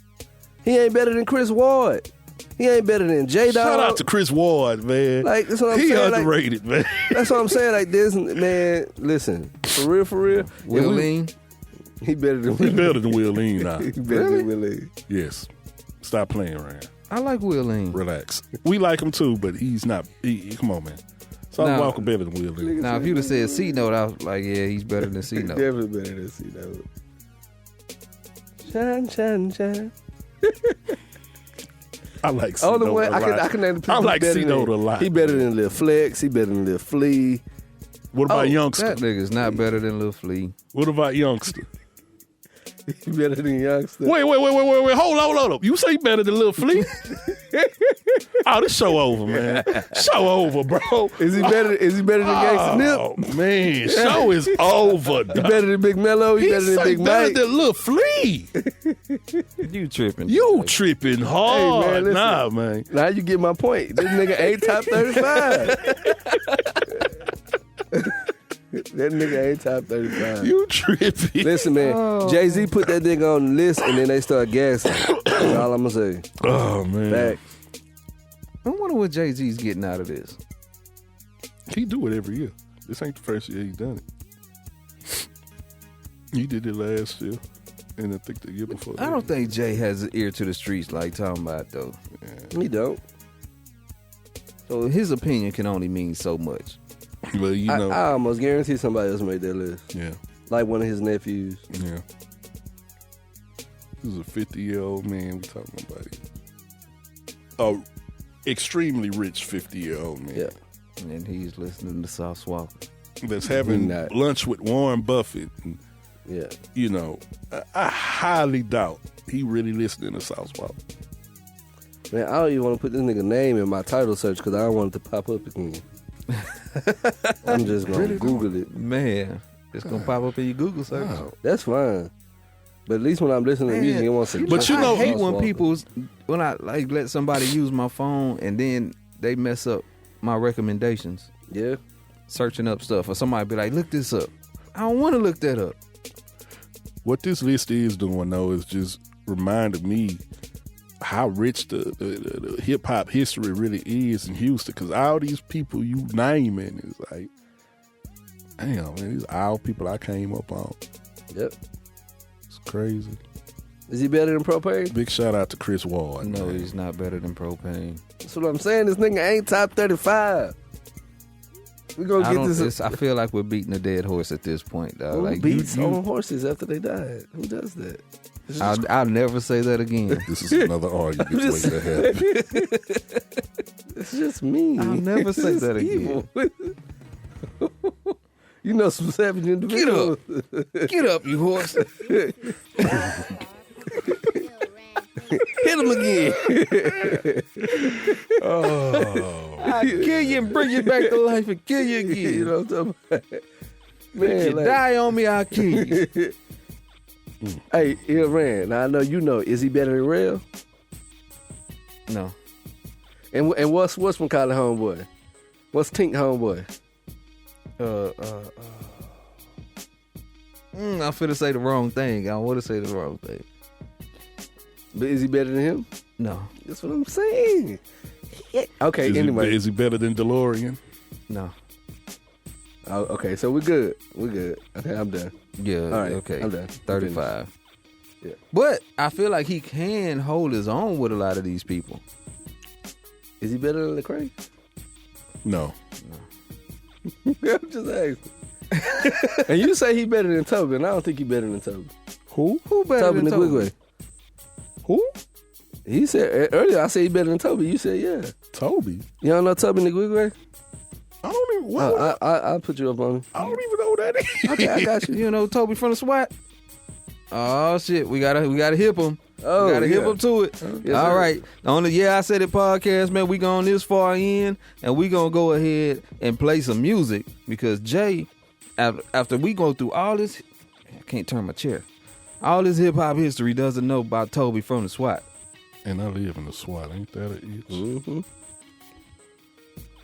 He ain't better than Chris Ward. He ain't better than J Dog. Shout out to Chris Ward, man. Like, that's what I'm he saying, like- underrated, man. That's what I'm saying. Like this, man. Listen, for real, for real. if we- Willeen. He better than He Will. better than Will Lean now. He better than Willie. Yes. Stop playing around. I like Willeen. Relax. We like him too, but he's not. Come on, man. Sauce Now- Walker better than Will Lean. Now, if you'd have said C Note, I was like, yeah, he's better than C Note. Definitely better than C Note. Shine, shine, shine. I like C Only Note way a I lot. can name the people. I like better C than- Note a lot. He better than Lil Flex. He better than Lil Flea. What about Oh, Youngster? That nigga's not better than Lil Flea. What about Youngster? He better than Youngster. Wait. Hold up. You say better than Lil Flea? Oh, this show over, man. Show over, bro. Is he better than Gangsta Nip? Oh, man. Show is over, He dog. better than Big Mello? He better than Big better Mike? than Lil Flea. You tripping? You tripping hard. Hey, man, listen. Nah, man. Now you get my point. This nigga ain't top 35. That nigga ain't top 35. You tripping. Listen, man. Jay-Z put that nigga on the list and then they start gassing. That's all I'm going to say. Oh, man. Back. I wonder what Jay-Z's getting out of this. He do it every year. This ain't the first year he done it. He did it last year. And I think the year before. I don't think Jay has an ear to the streets like talking about, though. He don't. So his opinion can only mean so much. Well, you know. I almost guarantee somebody else made that list. Yeah. Like one of his nephews. Yeah. This is a 50-year-old man we talking about here. A extremely rich 50-year-old man. Yeah. And then he's listening to South Swallow. That's having Not. lunch with Warren Buffett. And, Yeah. you know, I highly doubt he really listening to South Swallow. Man, I don't even want to put this nigga name in my title search because I don't want it to pop up again. I'm just going to Google it. Man, it's going to pop up in your Google search. That's fine. But at least when I'm listening to music, it wants to. But you know- I hate when when I like let somebody use my phone and then they mess up my recommendations, Yeah. searching up stuff, or somebody be like, look this up. I don't want to look that up. What this list is doing, though, is just reminding me how rich the hip-hop history really is in Houston. Because all these people you naming is like, damn, man, these are all people I came up on. Yep. It's crazy. Is he better than Propane? Big shout out to Chris Ward. No, man. he's not better than Propane. That's what I'm saying. This nigga ain't top 35. We gonna get this. I feel like we're beating a dead horse at this point, dog. Who Like beats you, on horses after they died? Who does that? I'll never say that again. This is another argument waiting to happen. It's just me. I'll never say It's that again. evil. You know some savage individuals. Get up, you horse. Hit him again. I kill you and bring you back to life and kill you again. You know what I'm talking about? If Man, you like, die on me, I'll kill you. hey, Ran. Now I know you know. Is he better than Real? No. And what's from Colin Homeboy? What's Tink Homeboy? I'm finna say the wrong thing. I don't want to say the wrong thing. But is he better than him? No. That's what I'm saying. Yeah. Okay. Anyway. Is he better than DeLorean? No. Oh, okay. So we're good. We're good. Okay. I'm done. Yeah. All right. Okay. I'm done. 35. Yeah. But I feel like he can hold his own with a lot of these people. Is he better than Lecrae? No. I'm just asking. And you say he better than Toby, and I don't think he better than Toby. Who? Who better Toby than Toby? Nwigwe. Who? He said earlier. I said he better than Toby. You said yeah. Toby. You don't know Toby Nwigwe? I don't even. What? I'll put you up on him. I don't even know who that is. Okay, I got you. You know Toby from the SWAT? Oh shit, we gotta hip him. Oh, We gotta hip yeah. him to it. Yes, All sir. right. On the Yeah I Said It podcast, man, we gone this far in, and we gonna go ahead and play some music because Jay, after we go through all this, I can't turn my chair. All this hip hop history doesn't know about Toby from the SWAT. And I live in the SWAT. Ain't that an itch? Mm-hmm.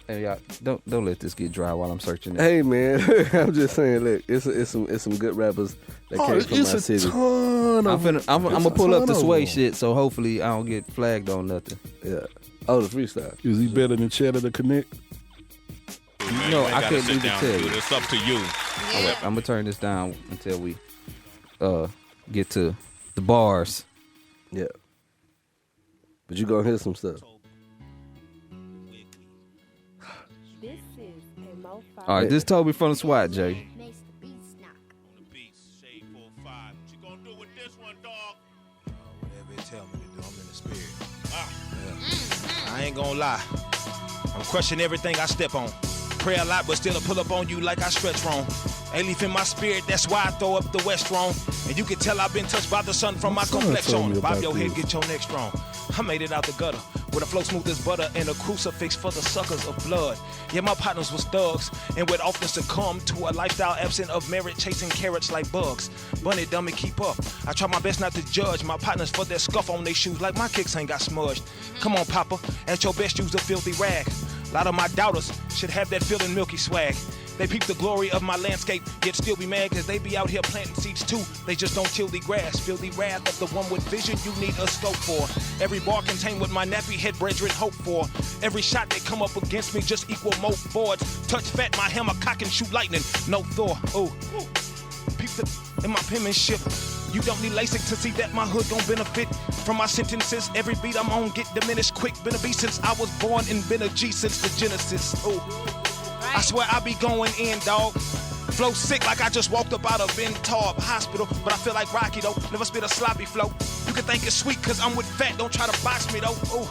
Hey, y'all, don't let this get dry while I'm searching it. Hey man, I'm just saying. Look, it's some good rappers that came from my it's a city. ton I'm of gonna pull up the sway way shit, so hopefully I don't get flagged on nothing. Yeah. Oh, the freestyle. Is he better than Cheddar the Connect? No, I couldn't even tell you. It's up to you. I'm gonna turn this down until we get to the bars. Yeah. But you gonna hear some stuff. All right, this Toby from the SWAT, Jay. Shade 4-5. What you gonna do with this one, dog? Whatever it tell me to do, I'm in the spirit. I ain't gonna lie. I'm crushing everything I step on. Pray a lot, but still I pull up on you like I stretch wrong. A leaf in my spirit, that's why I throw up the West wrong. And you can tell I've been touched by the sun from my Someone told me complexion. Bob about your head, this. get your neck strong. I made it out the gutter with a flow smooth as butter and a crucifix for the suckers of blood. Yeah, my partners was thugs and would often succumb to a lifestyle absent of merit, chasing carrots like bugs. Bunny dummy, keep up. I try my best not to judge my partners for their scuff on their shoes like my kicks ain't got smudged. Come on, Papa, at your best use a filthy rag. A lot of my doubters should have that feeling milky swag. They peep the glory of my landscape, yet still be mad cause they be out here planting seeds too. They just don't till the grass. Feel the wrath of the one with vision you need a scope for. Every bar contain what my nappy head brethren hope for. Every shot they come up against me just equal moat boards. Touch fat, my hammer cock and shoot lightning. No Thor, ooh. Peep the in my penmanship. You don't need LASIK to see that my hood gon' benefit from my sentences. Every beat I'm on get diminished quick. Been a beast since I was born and been a G since the Genesis. Ooh. I swear I be going in, dog. Flow sick like I just walked up out of Ben Taub Hospital, but I feel like Rocky though. Never spit a sloppy flow. You can think it's sweet cause I'm with fat. Don't try to box me though. Ooh.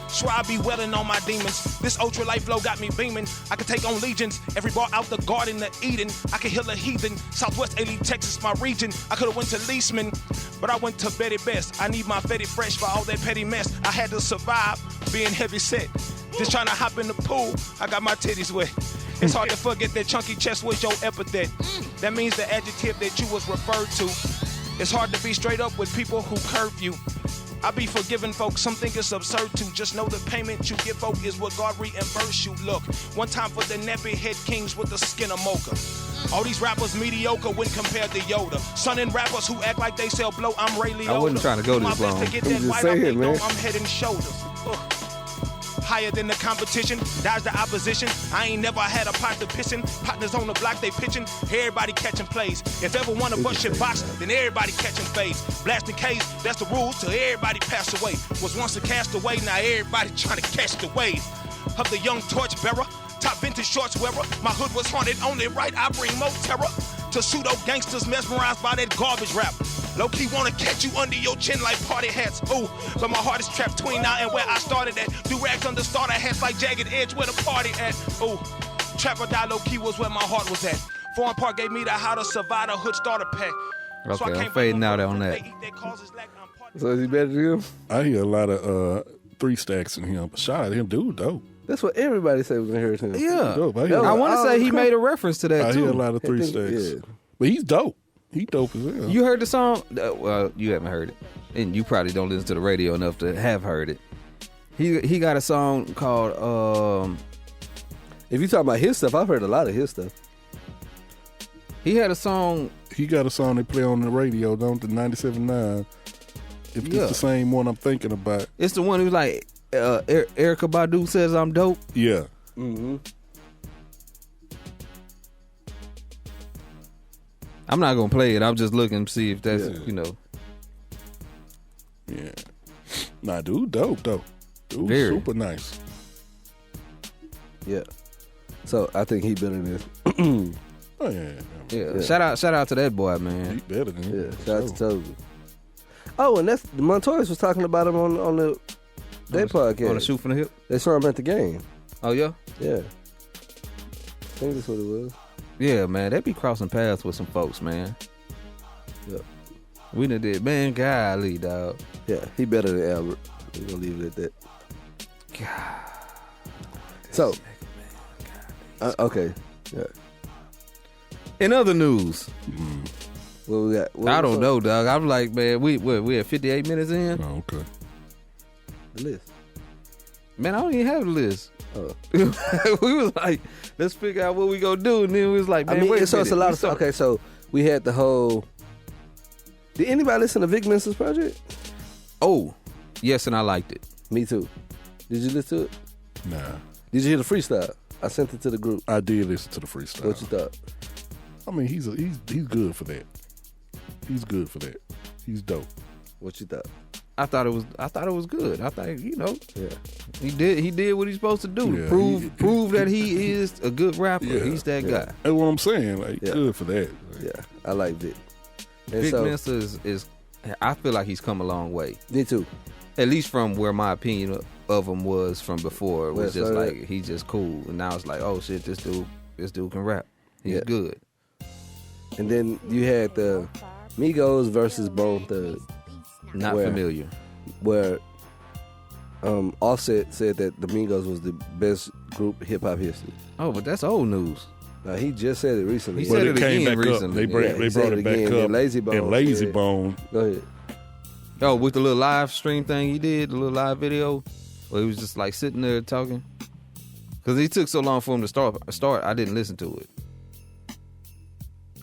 Swear I be welling on my demons. This ultra light flow got me beaming. I can take on legions. Every bar out the garden of Eden. I can heal a heathen. Southwest LA, Texas, my region. I could've went to Leeseman, but I went to Betty Best. I need my Fetty Fresh for all that petty mess. I had to survive being heavy set. Just trying to hop in the pool. I got my titties wet. It's hard to forget that chunky chest was your epithet. That means the adjective that you was referred to. It's hard to be straight up with people who curve you. I be forgiving folks, some think it's absurd to just know the payment you give folk is what God reimburse you. Look, one time for the nappy head kings with the skin of mocha. All these rappers mediocre when compared to Yoda. Sonning rappers who act like they sell blow, I'm Ray Liotta. I wasn't trying to go this Do my best long. to get I'm that just white saying, up, they know man. I'm head and shoulders. Ugh. Higher than the competition, dodge the opposition. I ain't never had a pot to pissin'. Partners on the block, they pitching. Everybody catching plays. If ever one of us should box, then everybody catching fades. Blasting K's, that's the rule till everybody pass away. Was once a castaway, now everybody trying to catch the wave of the young torch bearer. Top vintage shorts wearer. My hood was haunted, only right, I bring more terror to pseudo gangsters mesmerized by that garbage rap. Low-key wanna catch you under your chin like party hats. Ooh, but my heart is trapped between now and where I started at. Do rags under starter hats like jagged edge where the party at. Ooh, trap or die low-key was where my heart was at. Foreign Park gave me the how to survive the hood starter pack. So Okay, I I'm can't fading blame out them on if that. they eat their causes like I'm part So is he better than him? I hear a lot of 3 stacks in him. But shout out to him, dude, dope. That's what everybody said was gonna hear him. Yeah. Dope. I That hear, I was- want to say he come- made a reference to that I hear a too. lot of 3 I stacks. think- yeah. But he's dope. He dope as hell. You heard the song? Well, you haven't heard it, and you probably don't listen to the radio enough to have heard it. He got a song called. If you talk about his stuff, I've heard a lot of his stuff. He had a song. He got a song they play on the radio, don't the 97.9. If Yeah. it's the same one I'm thinking about. It's the one who's like Erykah Badu says I'm dope. Yeah. Mm-hmm. I'm not gonna play it. I'm just looking to see if that's Yeah. Yeah. Nah, dude, dope. Dude, Very. super nice. Yeah. So I think he better than this. Oh, yeah. Yeah. Yeah. Shout out to that boy, man. He better than him. Yeah. Shout out to Toby. Oh, and that's Montoya was talking about him on the their podcast. On the shoot from the hip. They saw him at the game. Oh yeah. Yeah. I think that's what it was. Yeah, man. They be crossing paths with some folks, man. Yep. We done did, man. Golly, dog. Yeah, he better than Albert. We're gonna leave it at that. So, okay. Yeah. In other news, What we got? What I was don't up? know, dog. I'm like, man, we at 58 minutes in. Oh, okay. The list. Man, I don't even have the list. Oh. We was like, let's figure out what we gonna do, and then we was like, man, I mean, wait so a it's a minute. lot We of stuff. start- Okay, so we had the whole. Did anybody listen to Vic Mensa's project? Oh, yes, and I liked it. Me too. Did you listen to it? Nah. Did you hear the freestyle? I sent it to the group. I did listen to the freestyle. What you thought? I mean, he's good for that. He's good for that. He's dope. What you thought? I thought it was good. I thought, Yeah. he did what he's supposed to do. Yeah, Prove that he is a good rapper. Yeah, He's that yeah. guy. That's what I'm saying. Like, Yeah. good for that. Yeah. I like Vic. And Vic so, Mensa is I feel like he's come a long way. me too. At least from where my opinion of him was from before. It was Well, just so like he's just cool. And now it's like, oh shit, this dude can rap. He's Yeah. good. And then you had the Migos versus Bone Thug, Not Where? familiar. where Offset said that the Migos was the best group hip hop history. Oh, but that's old news. Now he just said it recently. He But said it it came again back up. recently. They Yeah, he brought said it it back again. up. Then Lazy Bone And Lazy said- Bone. Go ahead. Oh, with the little live stream thing he did, the little live video, where he was just like sitting there talking. Because he took so long for him to start, I didn't listen to it.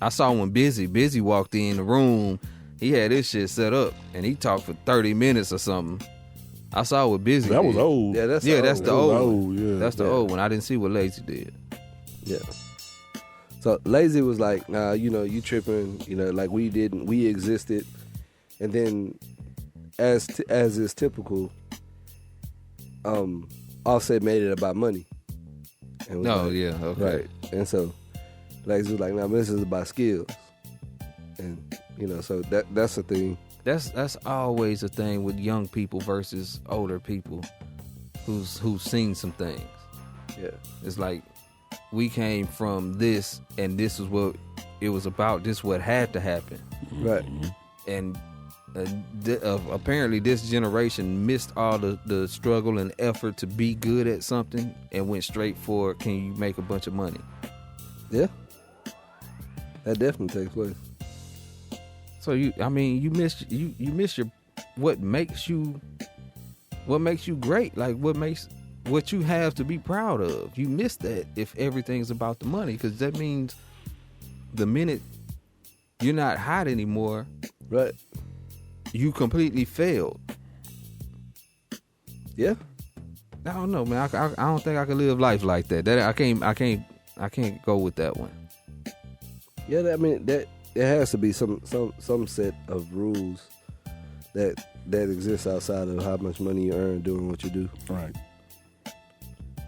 I saw when Busy walked in the room. He had this shit set up, and he talked for 30 minutes or something. I saw what Busy That did. was old. Yeah, that's Yeah, the that's old the one. old old, one. yeah. That's the Yeah. old one. I didn't see what Lazy did. Yeah. So Lazy was like, nah, you tripping, like we didn't, we existed. And then as is typical, Offset made it about money. And was No, like, yeah, okay. Right. And so Lazy was like, nah, this is about skills. And, so that's the thing. That's always a thing with young people versus older people who's seen some things. Yeah. It's like we came from this, and this is what it was about. This what had to happen, Right. and apparently this generation missed all the struggle and effort to be good at something and went straight for, can you make a bunch of money? Yeah. That definitely takes place. So you miss your what makes you great, like what you have to be proud of. You miss that if everything's about the money, because that means the minute you're not hot anymore, Right. you completely failed. Yeah. I don't know, man. I don't think I can live life like that. I can't go with that one. Yeah, that there has to be some set of rules that exists outside of how much money you earn doing what you do. Right.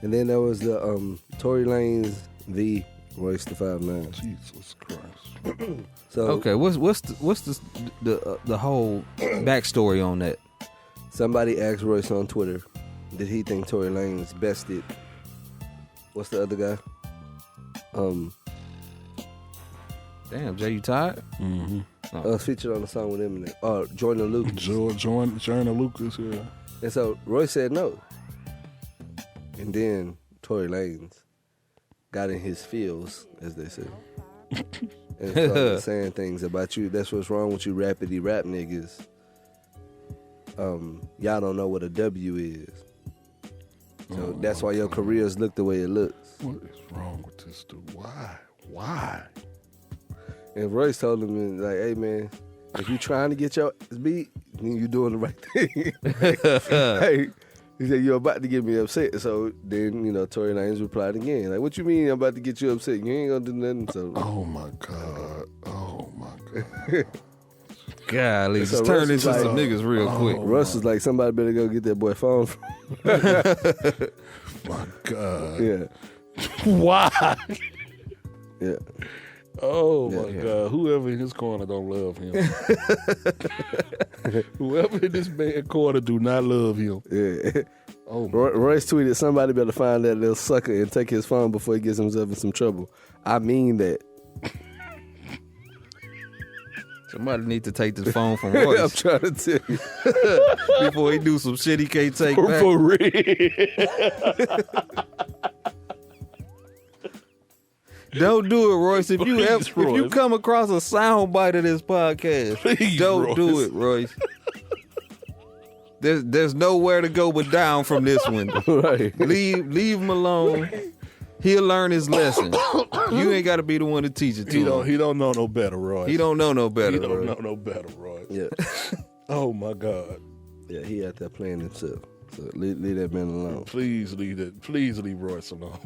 And then there was the Tory Lanez v. Royce the 5'9". Jesus Christ. So Okay, what's the whole backstory on that? somebody asked Royce on Twitter, did he think Tory Lanez bested? What's the other guy? Damn, Jay, you tired? Mm-hmm. Featured on the song with Eminem. Jordan Lucas. Jordan Lucas, yeah. And so Royce said no. And then Tory Lanez got in his feels, as they say. And started saying things about you. That's what's wrong with you rapidy rap niggas. Y'all don't know what a W is. So that's why your careers look the way it looks. What is wrong with this dude? Why? And Royce told him, like, hey, man, if you trying to get your ass beat, then you doing the right thing. Hey, he said, you're about to get me upset. So then, Tory Lanez replied again. Like, what you mean I'm about to get you upset? You ain't going to do nothing. So, Oh my God. Golly, So just turn Russ into was some like- niggas real quick. Russ was like, somebody better go get that boy phone. My God. Yeah. Why? Yeah. Oh my Yeah. God. Whoever in his corner don't love him. Whoever in this man's corner do not love him. Yeah. Oh my Royce tweeted, somebody better find that little sucker and take his phone before he gets himself in some trouble. I mean that. Somebody need to take this phone from I'm Royce trying to tell you. before he do some shit he can't take back. For real. Don't do it, Royce. If you Please, if you Royce. come across a sound bite of this podcast, Please, don't do Royce. it, Royce. There's nowhere to go but down from this one. Right. Leave him alone. He'll learn his lesson. You ain't got to be the one to teach it to him. He don't know no better, Roy. He don't know no better. He don't Royce. know no better, Roy. Yeah. Oh my God. Yeah, he out there playing himself. So leave that man alone. Please leave Royce alone.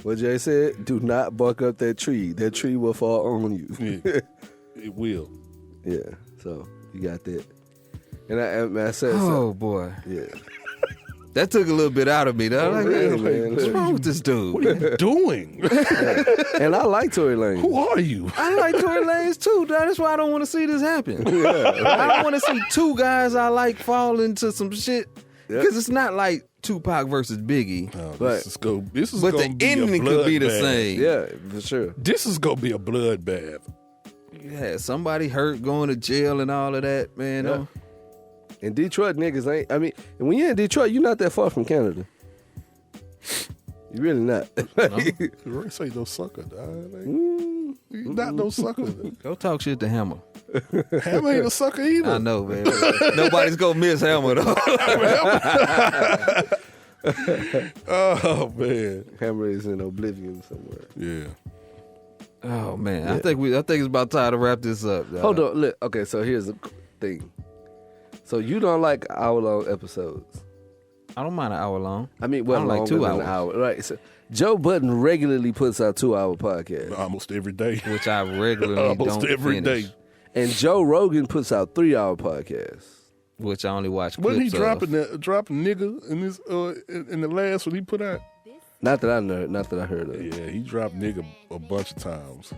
What Jay said, do not buck up that tree. That tree will fall on you. Yeah. It will. Yeah, so you got that. And I said, Oh boy, yeah. that took a little bit out of me. Though. Like, really, man. what's wrong with this dude? What are you doing? And I like Tory Lanez. Who are you? I like Tory Lanez too. Dog. That's why I don't want to see this happen. I don't want to see two guys I like fall into some shit. Because it's not like Tupac versus Biggie, Right. This is but gonna the be a ending could be the bloodbath. same. Yeah, for sure. This is gonna be a bloodbath. You had somebody hurt, going to jail, and all of that, man. Yeah. And Detroit niggas ain't. I mean, and when you're in Detroit, you're not that far from Canada. You really not. Ray say no sucker, dog. Like, you not no sucker. Go talk shit to Hammer. Hammer ain't a sucker either. I know, man. Nobody's gonna miss Hammer though. Oh man. Hammer is in oblivion somewhere. Yeah. Oh man, I think it's about time to wrap this up. Dog. Hold on, look. Okay, so here's the thing. So you don't like hour-long episodes? I don't mind an hour long. I mean, I well, don't like longer 2 than hours. an hour, right? So Joe Budden regularly puts out 2-hour podcasts, Almost every day. Which I regularly Almost don't every finish, day. and Joe Rogan puts out 3-hour podcasts. which I only watch Wasn't he clips dropping nigga in this in the last one he put out? Not that I heard of. Yeah, he dropped nigga a bunch of times.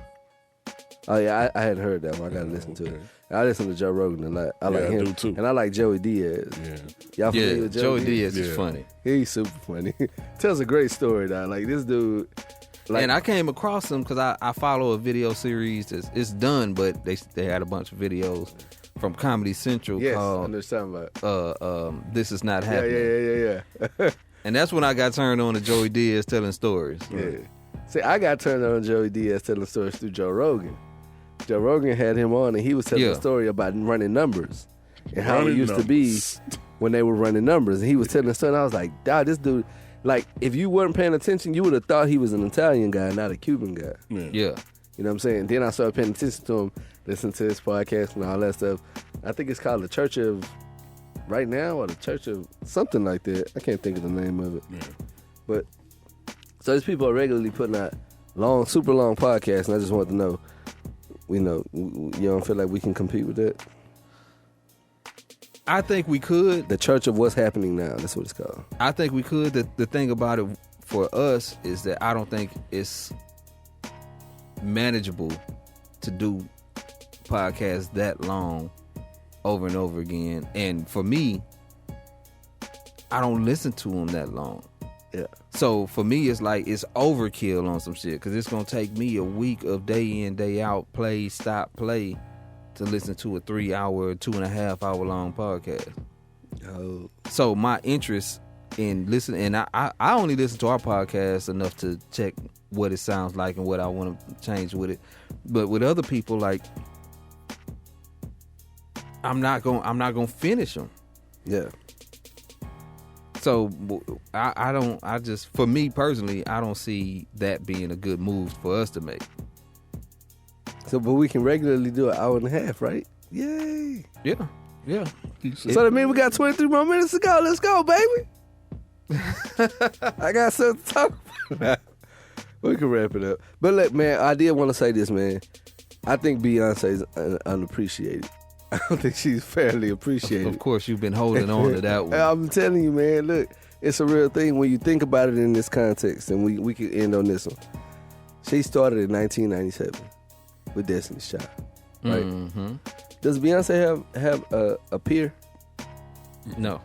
Oh yeah, I hadn't heard that one. I gotta listen to it. I listen to Joe Rogan a lot. I like I him do too. and I like Joey Diaz. Yeah. Y'all familiar Yeah, with Joey Diaz is Yeah. funny. He's super funny. Tells a great story, though. Like this dude. Like, And I came across him because I follow a video series. It's done, but they had a bunch of videos from Comedy Central yes, I called understand about. This Is Not Yeah, Happening. yeah. And that's when I got turned on to Joey Diaz telling stories. Yeah. See, I got turned on Joey Diaz telling stories through Joe Rogan. Joe Rogan had him on, and he was telling Yeah. a story about running numbers and how it Running used to be numbers. when they were running numbers. And he was telling the story, and I was like, "Dog, this dude, like, if you weren't paying attention, you would have thought he was an Italian guy, not a Cuban guy." Yeah. You know what I'm saying? Then I started paying attention to him, listening to his podcast and all that stuff. I think it's called the Church of Right Now or the Church of something like that. I can't think of the name of it. Yeah. But so these people are regularly putting out long, super long podcasts, and I just want to know, you don't feel like we can compete with that? I think we could. The Church of What's Happening Now. That's what it's called. I think we could. The thing about it for us is that I don't think it's manageable to do podcasts that long over and over again. And for me, I don't listen to them that long. Yeah. So for me, it's like it's overkill on some shit because it's gonna take me a week of day in, day out, play, stop, play, to listen to a 3 hour, 2.5 hour long podcast. Oh. So my interest in listening, and I only listen to our podcast enough to check what it sounds like and what I want to change with it. But with other people, like I'm not gonna finish them. Yeah. So I just for me personally, I don't see that being a good move for us to make. So, but we can regularly do an hour and a half, right? Yay. Yeah. So that means we got 23 more minutes to go. Let's go, baby. I got something to talk about. We can wrap it up. But look, man, I did want to say this, man. I think Beyonce is unappreciated. I don't think she's fairly appreciated. Of course, you've been holding on to that one. I'm telling you, man, look, it's a real thing when you think about it in this context, and we can end on this one. She started in 1997 with Destiny's Child, right? Mm-hmm. Does Beyonce have a peer? No.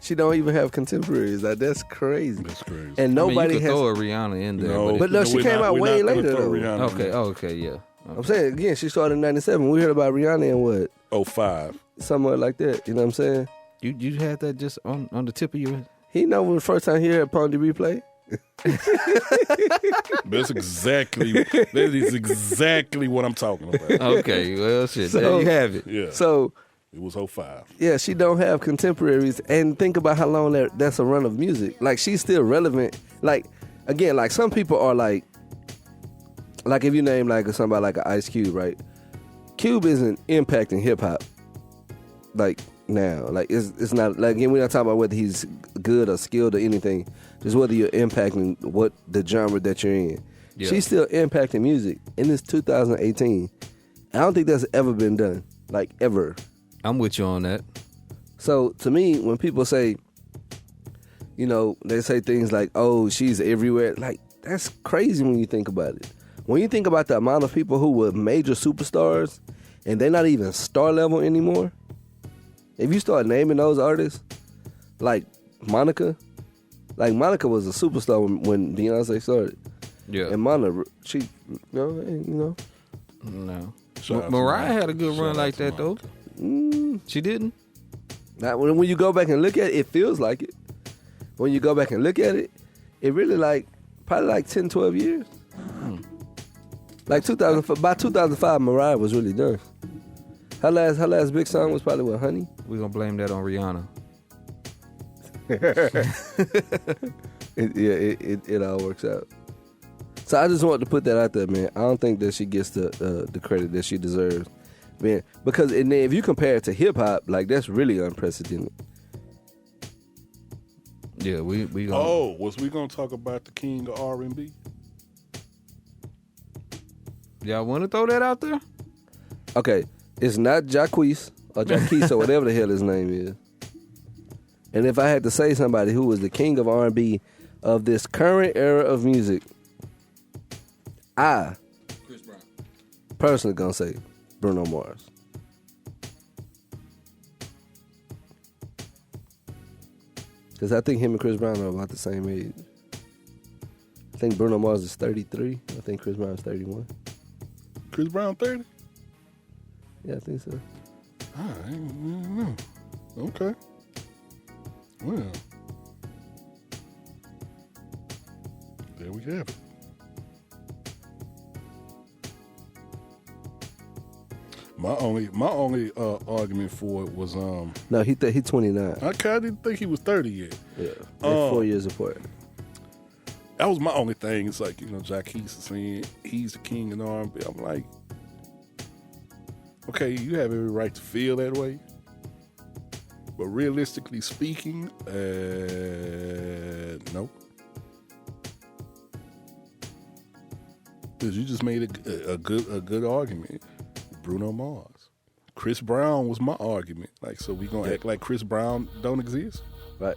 She don't even have contemporaries. Like, that's crazy. That's crazy. And I mean, nobody you could has. throw a Rihanna in there. No, But look, she we're came out we're way not gonna later, throw though. Rihanna in Okay, yeah. I'm saying again, she started in '97. We heard about Rihanna in what, there. 05. somewhere like that. You know what I'm saying? You had that just on the tip of your. He know when the first time he heard Pondy Replay. That is exactly what I'm talking about. Okay, well, shit. So- there you have it. Yeah. So It was 05. yeah, she don't have contemporaries, and think about how long that's a run of music. Like, she's still relevant. Like, again, like some people are like if you name like somebody like an Ice Cube, right? Cube isn't impacting hip hop like now. Like it's not like, again, we're not talking about whether he's good or skilled or anything. Just whether you're impacting what the genre that you're in. Yeah. She's still impacting music, and it's 2018. I don't think that's ever been done, like ever. I'm with you on that. So to me, when people say, they say things like, "Oh, she's everywhere," like that's crazy when you think about it. When you think about the amount of people who were major superstars and they're not even star level anymore, if you start naming those artists, like Monica. Like Monica was a superstar when Beyonce started. Yeah. And Monica, she, you know. No. Shout out to Mariah Monica. had a good Shout run out like to that though. Monica. She didn't. Now, when you go back and look at it, it feels like it. When you go back and look at it, it really probably like 10, 12 years. Like 2000, by 2005, Mariah was really done. Her last big song was probably with Honey. We're gonna blame that on Rihanna. It all works out. So I just wanted to put that out there, man. I don't think that she gets the credit that she deserves, man. Because if you compare it to hip hop, like that's really unprecedented. Yeah, we gonna, Oh, was we gonna talk about the king of R&B? y'all want to throw that out there? Okay, it's not Jacquees or Jaquise or whatever the hell his name is. And if I had to say somebody who was the king of R&B of this current era of music, I personally gonna say Bruno Mars. Because I think him and Chris Brown are about the same age. I think Bruno Mars is 33. I think Chris Brown is 31. Chris Brown 30? Yeah, I think so. I don't know. Okay. Well, there we have it. My only argument for it was No, he 29. I didn't think he was 30 yet. Yeah, they're 4 years apart. That was my only thing. It's like, Jaquise is saying he's the king of R&B. I'm like, okay, you have every right to feel that way. But realistically speaking, no. Because you just made a good argument. Bruno Mars. Chris Brown was my argument. Like, so we gonna act like Chris Brown don't exist? Right.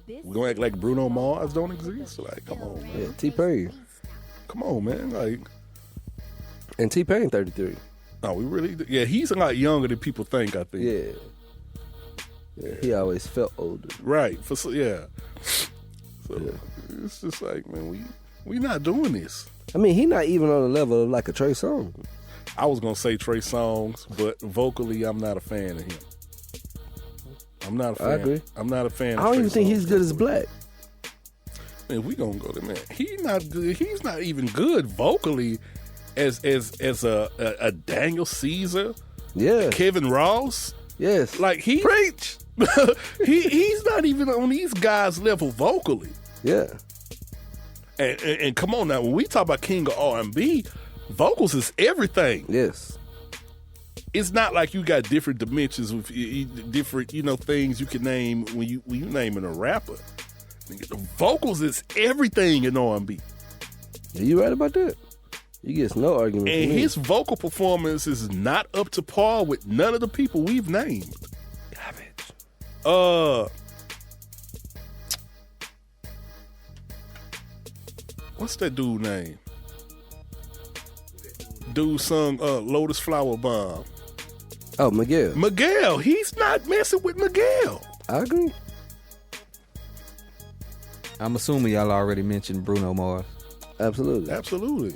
We gonna act like Bruno Mars don't exist? Like, come on, man. Yeah, T-Pain. Come on, man. Like, And T-Pain 33. no, we really, yeah, he's a lot younger than people think, I think. Yeah. He always felt older. Right. So it's just like, man, we not doing this. I mean, he not even on the level of like a Trey Songz. I was gonna say Trey Songz, but vocally, I'm not a fan of him. I'm not a fan. I agree. I'm not a fan. I don't even think he's good as Black. Man, we gonna go there, man. He's not good. He's not even good vocally as a Daniel Caesar, Yeah. Kevin Ross. Yes. Like he Preach. he's not even on these guys' level vocally. Yeah. And come on now, when we talk about king of R&B, vocals is everything. Yes. It's not like you got different dimensions with different, things you can name when you naming a rapper. Nigga, the vocals is everything in R&B. Yeah, you right about that. You get no argument And from me. his vocal performance is not up to par with none of the people we've named. What's that dude name? Dude sung Lotus Flower Bomb. Oh, Miguel. Miguel, he's not messing with Miguel. I agree. I'm assuming y'all already mentioned Bruno Mars. Absolutely. Absolutely.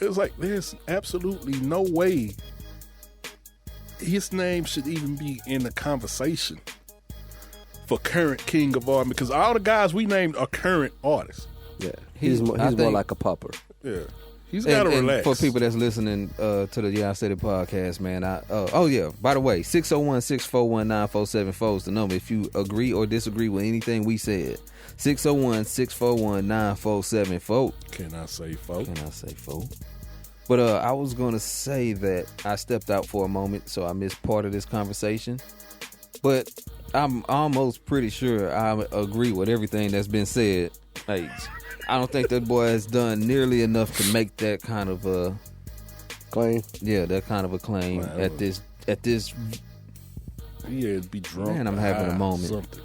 It's like there's absolutely no way his name should even be in the conversation for current king of R&B, because all the guys we named are current artists. Yeah. He's more I think- like a popper. Yeah. He's got to relax. For people that's listening to the Yeah I Said It podcast, man, by the way, 601-641-9474 is the number if you agree or disagree with anything we said. 601-641-9474. Can I say, folks? Can I say folks? But I was going to say that I stepped out for a moment, so I missed part of this conversation. But I'm almost pretty sure I agree with everything that's been said. Like, I don't think that boy has done nearly enough to make that kind of a Claim. Yeah, that kind of a claim Wow. at this. Yeah, it'd be drunk. Man, I'm having a high, moment. Something.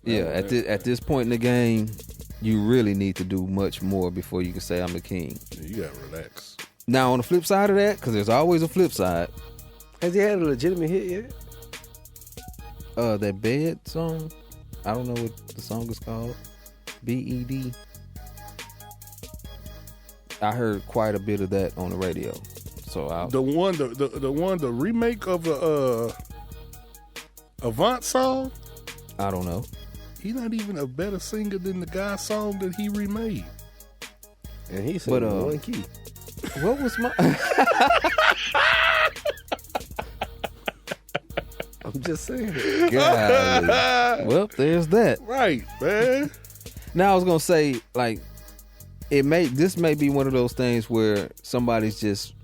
Yeah, at this point in the game, you really need to do much more before you can say I'm the king. Yeah, you gotta relax. Now, on the flip side of that, because there's always a flip side. Has he had a legitimate hit yet? that Bed song. I don't know what the song is called. BED. I heard quite a bit of that on the radio. So the remake of the Avant song. I don't know. He's not even a better singer than the guy's song that he remade. And he said one key. What was my? I'm just saying. God. Well, there's that. Right, man. Now I was gonna say, like, this may be one of those things where somebody's just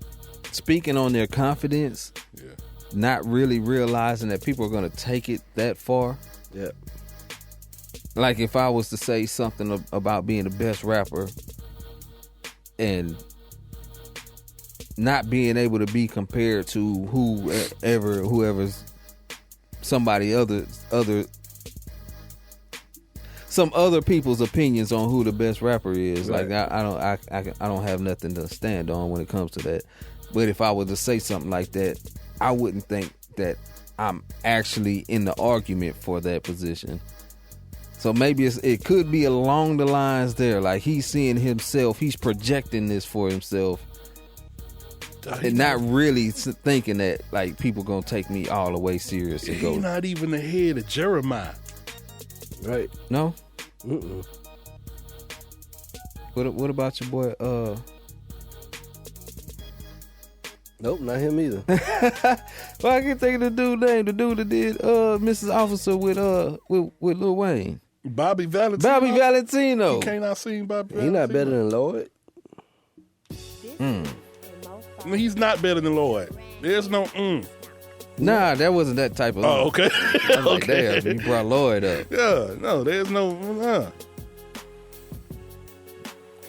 speaking on their confidence, not really realizing that people are gonna take it that far. Yeah. Like if I was to say something about being the best rapper and not being able to be compared to whoever's somebody some other people's opinions on who the best rapper is. Right. Like I don't have nothing to stand on when it comes to that. But if I were to say something like that, I wouldn't think that I'm actually in the argument for that position. So maybe it could be along the lines there, like he's seeing himself, he's projecting this for himself, and not really thinking that like people gonna take me all the way serious and go. He's not even ahead of Jeremiah. Right. No. Mm-mm. What about your boy? Nope, not him either. Well, I can't think of the dude name. The dude that did Mrs. Officer with Lil Wayne. Bobby Valentino. Bobby Valentino. You can't not seen Bobby Valentino. He not better than Lloyd. He's not better than Lloyd. There's no Nah, that wasn't that type of. Oh, okay. I was like, damn, you brought Lloyd up. Yeah, no, there's no.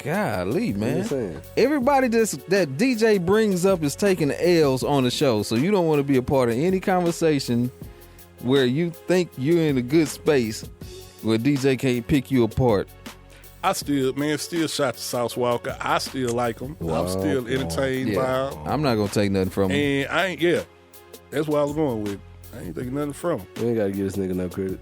Golly, I'm man. just saying. Everybody that DJ brings up is taking the L's on the show, so you don't want to be a part of any conversation where you think you're in a good space where DJ can't pick you apart. I still shout to Sauce Walker. I still like him. I'm still entertained by him. I'm not gonna take nothing from him. And that's what I was going with. I ain't taking nothing from him. We ain't got to give this nigga no credit.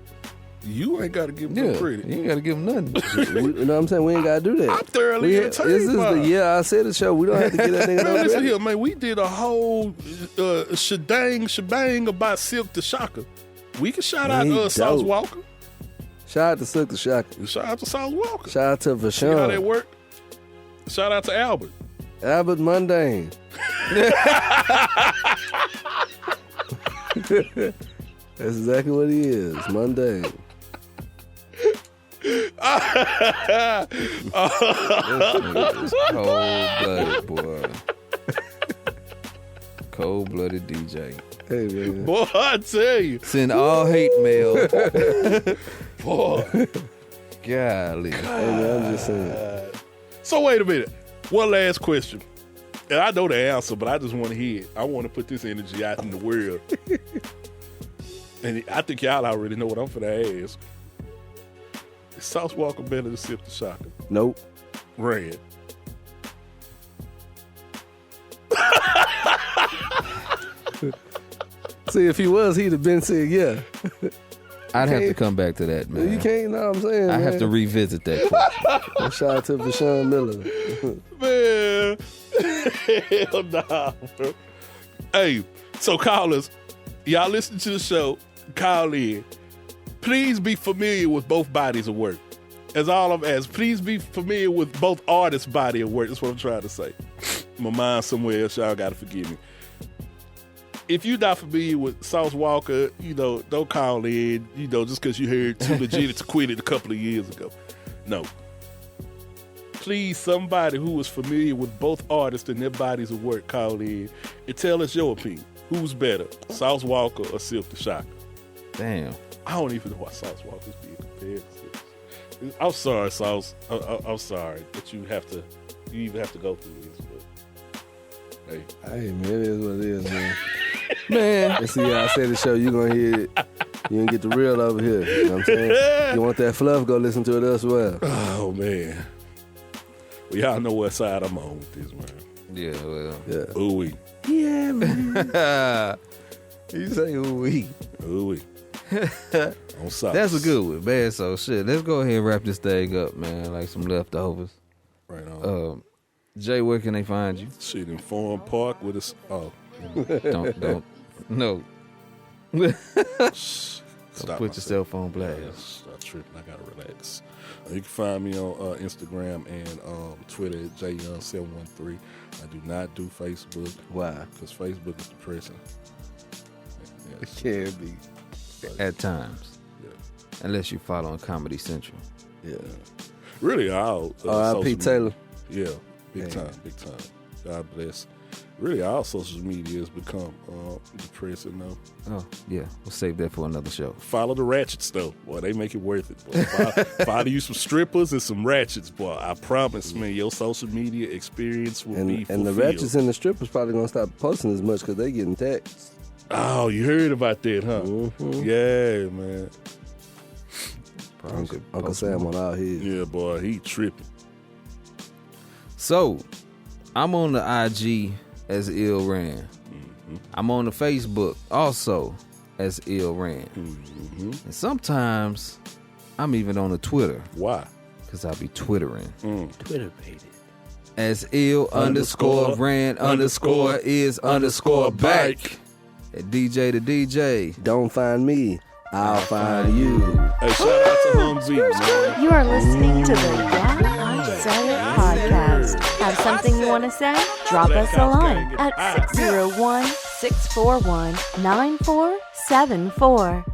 You ain't got to give him no credit. You ain't got to give him nothing. You know what I'm saying? We ain't got to do that. I'm thoroughly entertained This is by the him. I said the show. We don't have to give that nigga no Man, listen credit. here, man. We did a whole shebang about Silk the Shocker. We can shout Man, he out Sauce dope. Walker. Shout out to Silk the Shocker. Shout out to Sauce Walker. Shout out to See how that Vashawn. worked? Shout out to Albert. Albert Mundane. That's exactly what he is. Mundane. Cold-blooded, boy. Cold-blooded DJ. Hey, man. Boy, I tell you. Send all hate mail. Boy. Golly. Hey, man, I'm just saying. So wait a minute. One last question. And I know the answer, but I just want to hear it. I want to put this energy out in the world. And I think y'all already know what I'm finna ask. Is Sauce Walker better than Silk the Shocker? Nope. Red. See, if he was, he'd have been saying, yeah. I'd have to come back to that, man. You can't know what I'm saying, I man. have to revisit that question. Shout out to Vashawn Miller. Man. Hell nah, bro. Hey, so callers, y'all listen to the show, call in. Please be familiar with both bodies of work. As all I'm asking, please be familiar with both artists' body of work. That's what I'm trying to say. My mind somewhere else, y'all gotta forgive me. If you're not familiar with Sauce Walker, don't call in, just because you heard Too Legit to Quit It a couple of years ago. No. Please, somebody who is familiar with both artists and their bodies of work, call in and tell us your opinion. Who's better, Sauce Walker or Silk the Shocker? Damn. I don't even know why Sauce Walker's being compared to Silk. I'm sorry, Sauce. I'm sorry that you even have to go through this. But Hey, man, it is what it is, man. Man. And see how I say the show, you gonna hear it. You gonna get the real over here. You know what I'm saying? You want that fluff, go listen to it elsewhere. oh man, well y'all know what side I'm on with this, man. Yeah, well. Yeah. Ooh-wee. Yeah, man. You say ooh-wee. Ooh-wee. On socks. That's a good one, man. So shit, let's go ahead and wrap this thing up, man. Like some leftovers. Right on. Jay, where can they find you? Shit in Forum Park with us. Oh, Don't no. stop Put your cell phone blast. Stop tripping. I gotta relax. You can find me on Instagram and Twitter at jyoung713. I do not do Facebook. Why? Because Facebook is depressing. It can be. At times, Yeah. unless you follow on Comedy Central. Yeah. Really, all R.I.P. Taylor. Yeah, big time. God bless. Really, all social media has become depressing though. Oh yeah, we'll save that for another show. Follow the ratchets though, boy. They make it worth it. Boy. Follow you some strippers and some ratchets, boy. I promise, man. Your social media experience will be fulfilled. And the ratchets and the strippers probably gonna stop posting as much because they getting taxed. Oh, you heard about that, huh? Mm-hmm. Yeah, man. Uncle Sam on our head. Yeah, boy. He tripping. So, I'm on the IG as Ill Ran. I'm on the Facebook also as Ill Ran. And sometimes I'm even on the Twitter Why? because I be twittering Twitter baby. as Ill_Ran_is_back. At DJ to DJ. Don't find me, I'll find you. Hey, shout out to Humvee, man. You are listening to the Yeah, I Said It podcast. Have something you want to say? Drop us a line at 601-641-9474.